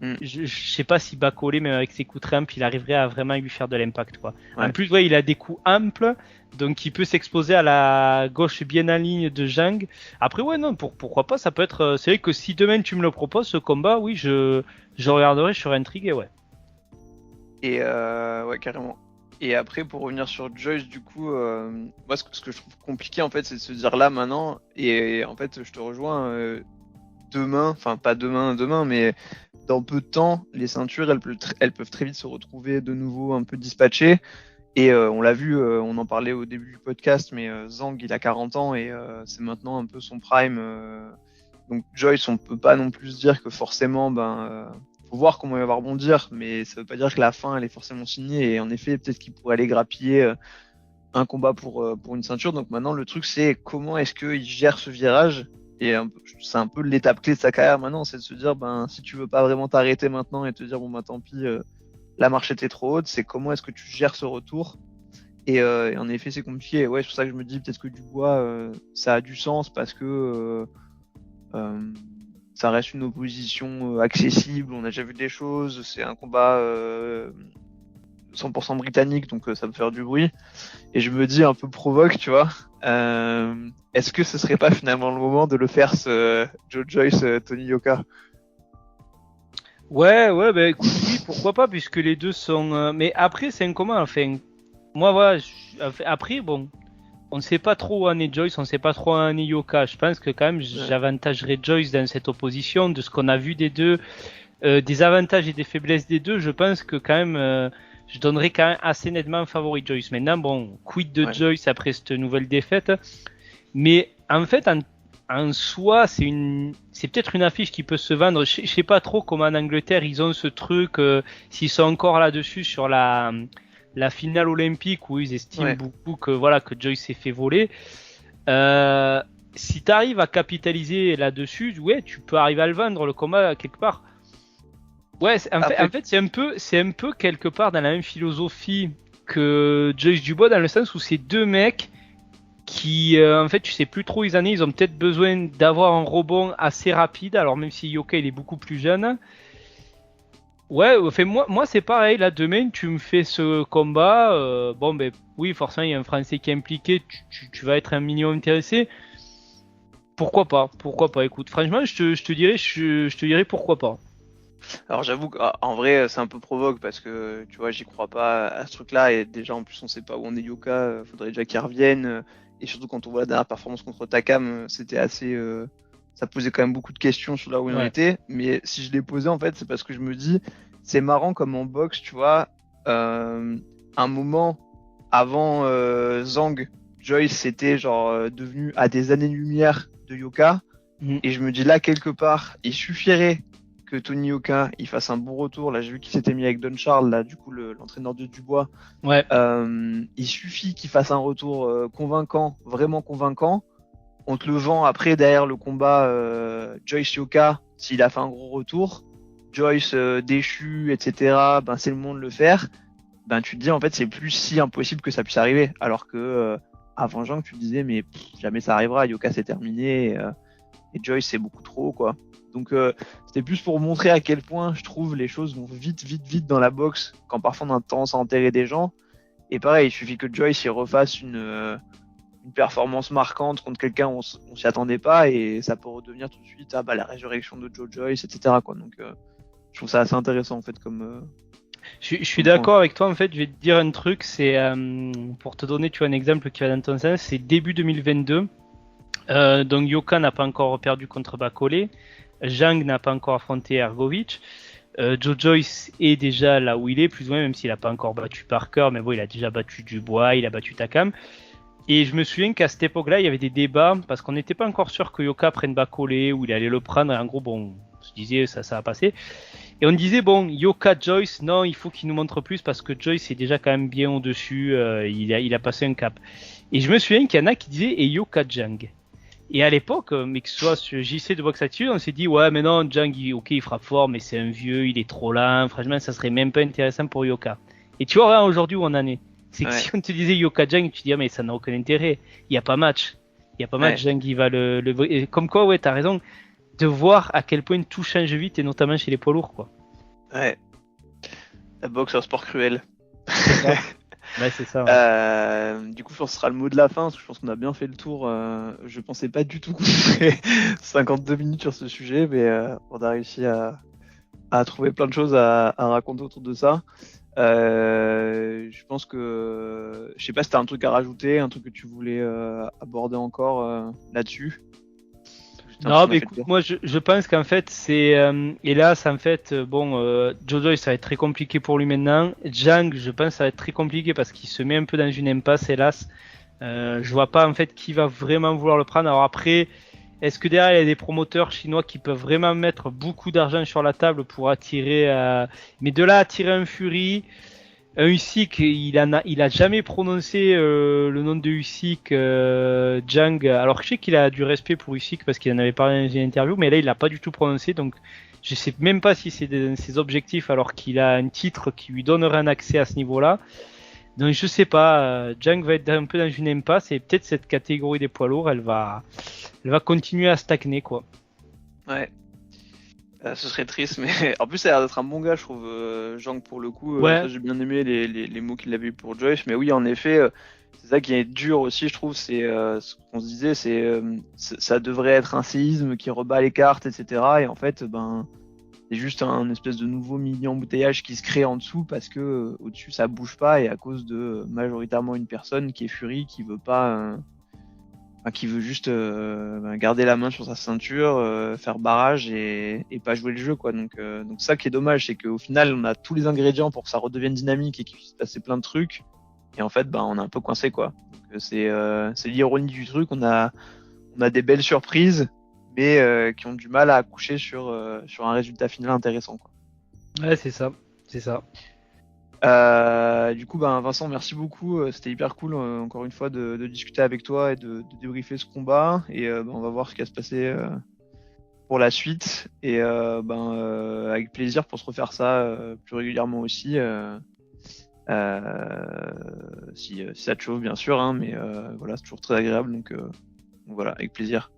Mm. je sais pas si Bacolé, même avec ses coups de rampe, il arriverait à vraiment lui faire de l'impact, quoi. Ouais. En plus, ouais, il a des coups amples, donc il peut s'exposer à la gauche bien en ligne de Jang. Après, ouais, non, pourquoi pas, ça peut être. C'est vrai que si demain tu me le proposes, ce combat, oui, je regarderai, je serais intrigué, ouais. Et ouais, carrément. Et après, pour revenir sur Joyce, du coup, moi, ce que je trouve compliqué, en fait, c'est de se dire là, maintenant, et en fait, je te rejoins, demain, enfin, pas demain, mais dans peu de temps, les ceintures, elles peuvent très vite se retrouver de nouveau un peu dispatchées. Et on l'a vu, on en parlait au début du podcast, mais Zhang, il a 40 ans et c'est maintenant un peu son prime. Donc Joyce, on peut pas non plus dire que forcément, faut voir comment il va rebondir, mais ça veut pas dire que la fin, elle est forcément signée. Et en effet, peut-être qu'il pourrait aller grappiller un combat pour une ceinture. Donc maintenant, le truc, c'est comment est-ce qu'il gère ce virage. Et c'est un peu l'étape clé de sa carrière maintenant, c'est de se dire, si tu veux pas vraiment t'arrêter maintenant et te dire, tant pis, la marche était trop haute, c'est comment est-ce que tu gères ce retour. Et en effet, c'est compliqué. Ouais, c'est pour ça que je me dis peut-être que Dubois, ça a du sens parce que ça reste une opposition accessible. On a déjà vu des choses. C'est un combat 100% britannique, donc ça peut faire du bruit. Et je me dis un peu provoque, tu vois. Est-ce que ce serait pas finalement le moment de le faire, ce Joe Joyce, Tony Yoka? Ouais, bah écoute, oui, pourquoi pas, puisque les deux sont. Mais après, c'est un combat, enfin. Moi, voilà, après, bon. on ne sait pas trop où en est Joyce, on ne sait pas trop où en est Yoka. Je pense que quand même j'avantagerais Joyce dans cette opposition de ce qu'on a vu des deux, des avantages et des faiblesses des deux. Je pense que quand même je donnerais quand même assez nettement un favori Joyce. Maintenant, bon, quid de Joyce après cette nouvelle défaite. Mais en fait, en soi, c'est peut-être une affiche qui peut se vendre. Je sais pas trop comment en Angleterre ils ont ce truc, s'ils sont encore là-dessus sur la finale olympique où ils estiment beaucoup que Joyce s'est fait voler. Si tu arrives à capitaliser là-dessus, tu peux arriver à le vendre le combat quelque part. Ouais, en fait, c'est un peu quelque part dans la même philosophie que Joyce Dubois, dans le sens où c'est deux mecs qui, en fait, tu sais plus trop où ils en sont. Ils ont peut-être besoin d'avoir un rebond assez rapide. Alors même si Yoka il est beaucoup plus jeune. Ouais, enfin, moi c'est pareil. Là, demain, tu me fais ce combat. Bon, ben oui, forcément, il y a un Français qui est impliqué. Tu vas être un minimum intéressé. Pourquoi pas? Écoute, franchement, je te dirais pourquoi pas. Alors j'avoue qu'en vrai c'est un peu provoque parce que tu vois j'y crois pas à ce truc là et déjà en plus on sait pas où on est Yoka, faudrait déjà qu'il revienne et surtout quand on voit la dernière performance contre Takam c'était assez ça posait quand même beaucoup de questions sur là où il en était, mais si je l'ai posé en fait c'est parce que je me dis c'est marrant comme en boxe tu vois un moment avant Zhang Joyce c'était genre devenu à des années-lumière de Yoka et je me dis là quelque part il suffirait que Tony Yoka il fasse un bon retour. Là, j'ai vu qu'il s'était mis avec Don Charles, là, du coup, l'entraîneur de Dubois. Ouais. Il suffit qu'il fasse un retour convaincant, vraiment convaincant. On te le vend après derrière le combat Joyce Yoka, s'il a fait un gros retour. Joyce déchu, etc. Ben, c'est le moment de le faire. Ben, tu te dis, en fait, c'est plus si impossible que ça puisse arriver. Alors que avant Jean, tu te disais, mais jamais ça arrivera. Yoka, c'est terminé. Et Joyce, c'est beaucoup trop, quoi. Donc c'était plus pour montrer à quel point je trouve les choses vont vite dans la boxe quand parfois on a tendance à enterrer des gens. Et pareil, il suffit que Joyce il refasse une performance marquante contre quelqu'un on s'y attendait pas et ça peut redevenir tout de suite la résurrection de Joe Joyce, etc. quoi. Donc je trouve ça assez intéressant en fait comme. Je suis d'accord avec toi en fait. Je vais te dire un truc, c'est pour te donner tu vois un exemple qui va dans ton sens, c'est début 2022. Donc Yoka n'a pas encore perdu contre Bakole. Zhang n'a pas encore affronté Ergovic. Joe Joyce est déjà là où il est, plus ou moins, même s'il n'a pas encore battu Parker, mais bon, il a déjà battu Dubois, il a battu Takam. Et je me souviens qu'à cette époque-là, il y avait des débats, parce qu'on n'était pas encore sûr que Yoka prenne Bakole, ou il allait le prendre, et en gros, bon, on se disait, ça va passer. Et on disait, bon, Yoka Joyce, non, il faut qu'il nous montre plus, parce que Joyce est déjà quand même bien au-dessus, il a passé un cap. Et je me souviens qu'il y en a qui disaient, et Yoka Zhang. Et à l'époque, mais que ce soit sur JC de Boxe Actu, on s'est dit, ouais, mais non, Zhang, il frappe fort, mais c'est un vieux, il est trop lent, franchement, ça serait même pas intéressant pour Yoka. Et tu vois, aujourd'hui où on en est, c'est que si on te disait Yoka Zhang, tu te dis, ah, mais ça n'a aucun intérêt, il n'y a pas match. Zhang, il va le... Comme quoi, ouais, t'as raison, de voir à quel point tout change vite, et notamment chez les poids lourds, quoi. Ouais. La boxe, c'est un sport cruel. Ouais, c'est ça. Ouais. Du coup, je pense que ce sera le mot de la fin, parce que je pense qu'on a bien fait le tour. Je pensais pas du tout qu'on ferait 52 minutes sur ce sujet, mais on a réussi à trouver plein de choses à raconter autour de ça. Je pense que... Je sais pas si t'as un truc à rajouter, un truc que tu voulais aborder encore là-dessus. Non, mais écoute, moi je pense qu'en fait c'est hélas en fait Joe Joyce ça va être très compliqué pour lui maintenant. Zhang je pense que ça va être très compliqué parce qu'il se met un peu dans une impasse hélas. Je vois pas en fait qui va vraiment vouloir le prendre. Alors après est-ce que derrière il y a des promoteurs chinois qui peuvent vraiment mettre beaucoup d'argent sur la table pour attirer mais de là attirer un Fury, un Usyk, il a jamais prononcé le nom de Usyk, Zhang. Alors je sais qu'il a du respect pour Usyk parce qu'il en avait parlé dans une interview, mais là il l'a pas du tout prononcé, donc je sais même pas si c'est ses objectifs alors qu'il a un titre qui lui donnerait un accès à ce niveau-là. Donc je sais pas, Zhang va être un peu dans une impasse et peut-être cette catégorie des poids lourds, elle va continuer à stagner quoi. Ouais. Ce serait triste, mais en plus ça a l'air d'être un bon gars, je trouve. Zhang pour le coup, ouais. J'ai bien aimé les mots qu'il avait eu pour Joyce, mais oui en effet, c'est ça qui est dur aussi, je trouve. C'est ce qu'on se disait, ça devrait être un séisme qui rebat les cartes, etc. Et en fait, c'est juste un espèce de nouveau mini embouteillage qui se crée en dessous parce que au-dessus ça bouge pas et à cause de majoritairement une personne qui est Fury, qui veut pas, qui veut juste garder la main sur sa ceinture, faire barrage et pas jouer le jeu, quoi. Donc ça qui est dommage, c'est qu'au final on a tous les ingrédients pour que ça redevienne dynamique et qu'il puisse se passer plein de trucs, et en fait on est un peu coincé, quoi. Donc c'est l'ironie du truc, on a des belles surprises, mais qui ont du mal à accoucher sur un résultat final intéressant, quoi. Ouais, c'est ça. Du coup, Vincent, merci beaucoup. C'était hyper cool, encore une fois, de discuter avec toi et de débriefer ce combat. Et on va voir ce qui va se passer pour la suite. Et avec plaisir pour se refaire ça plus régulièrement aussi. Si ça te chauffe, bien sûr, hein, mais voilà, c'est toujours très agréable. Donc voilà, avec plaisir.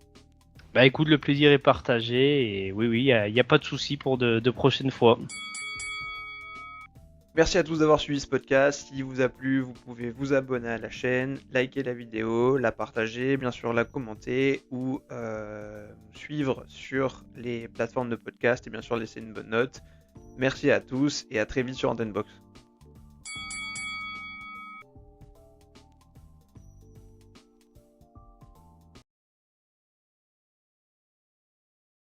Bah écoute, le plaisir est partagé. Et oui, il n'y a pas de souci pour de prochaines fois. Merci à tous d'avoir suivi ce podcast. S'il vous a plu, vous pouvez vous abonner à la chaîne, liker la vidéo, la partager, bien sûr la commenter ou suivre sur les plateformes de podcast et bien sûr laisser une bonne note. Merci à tous et à très vite sur Antenne Box.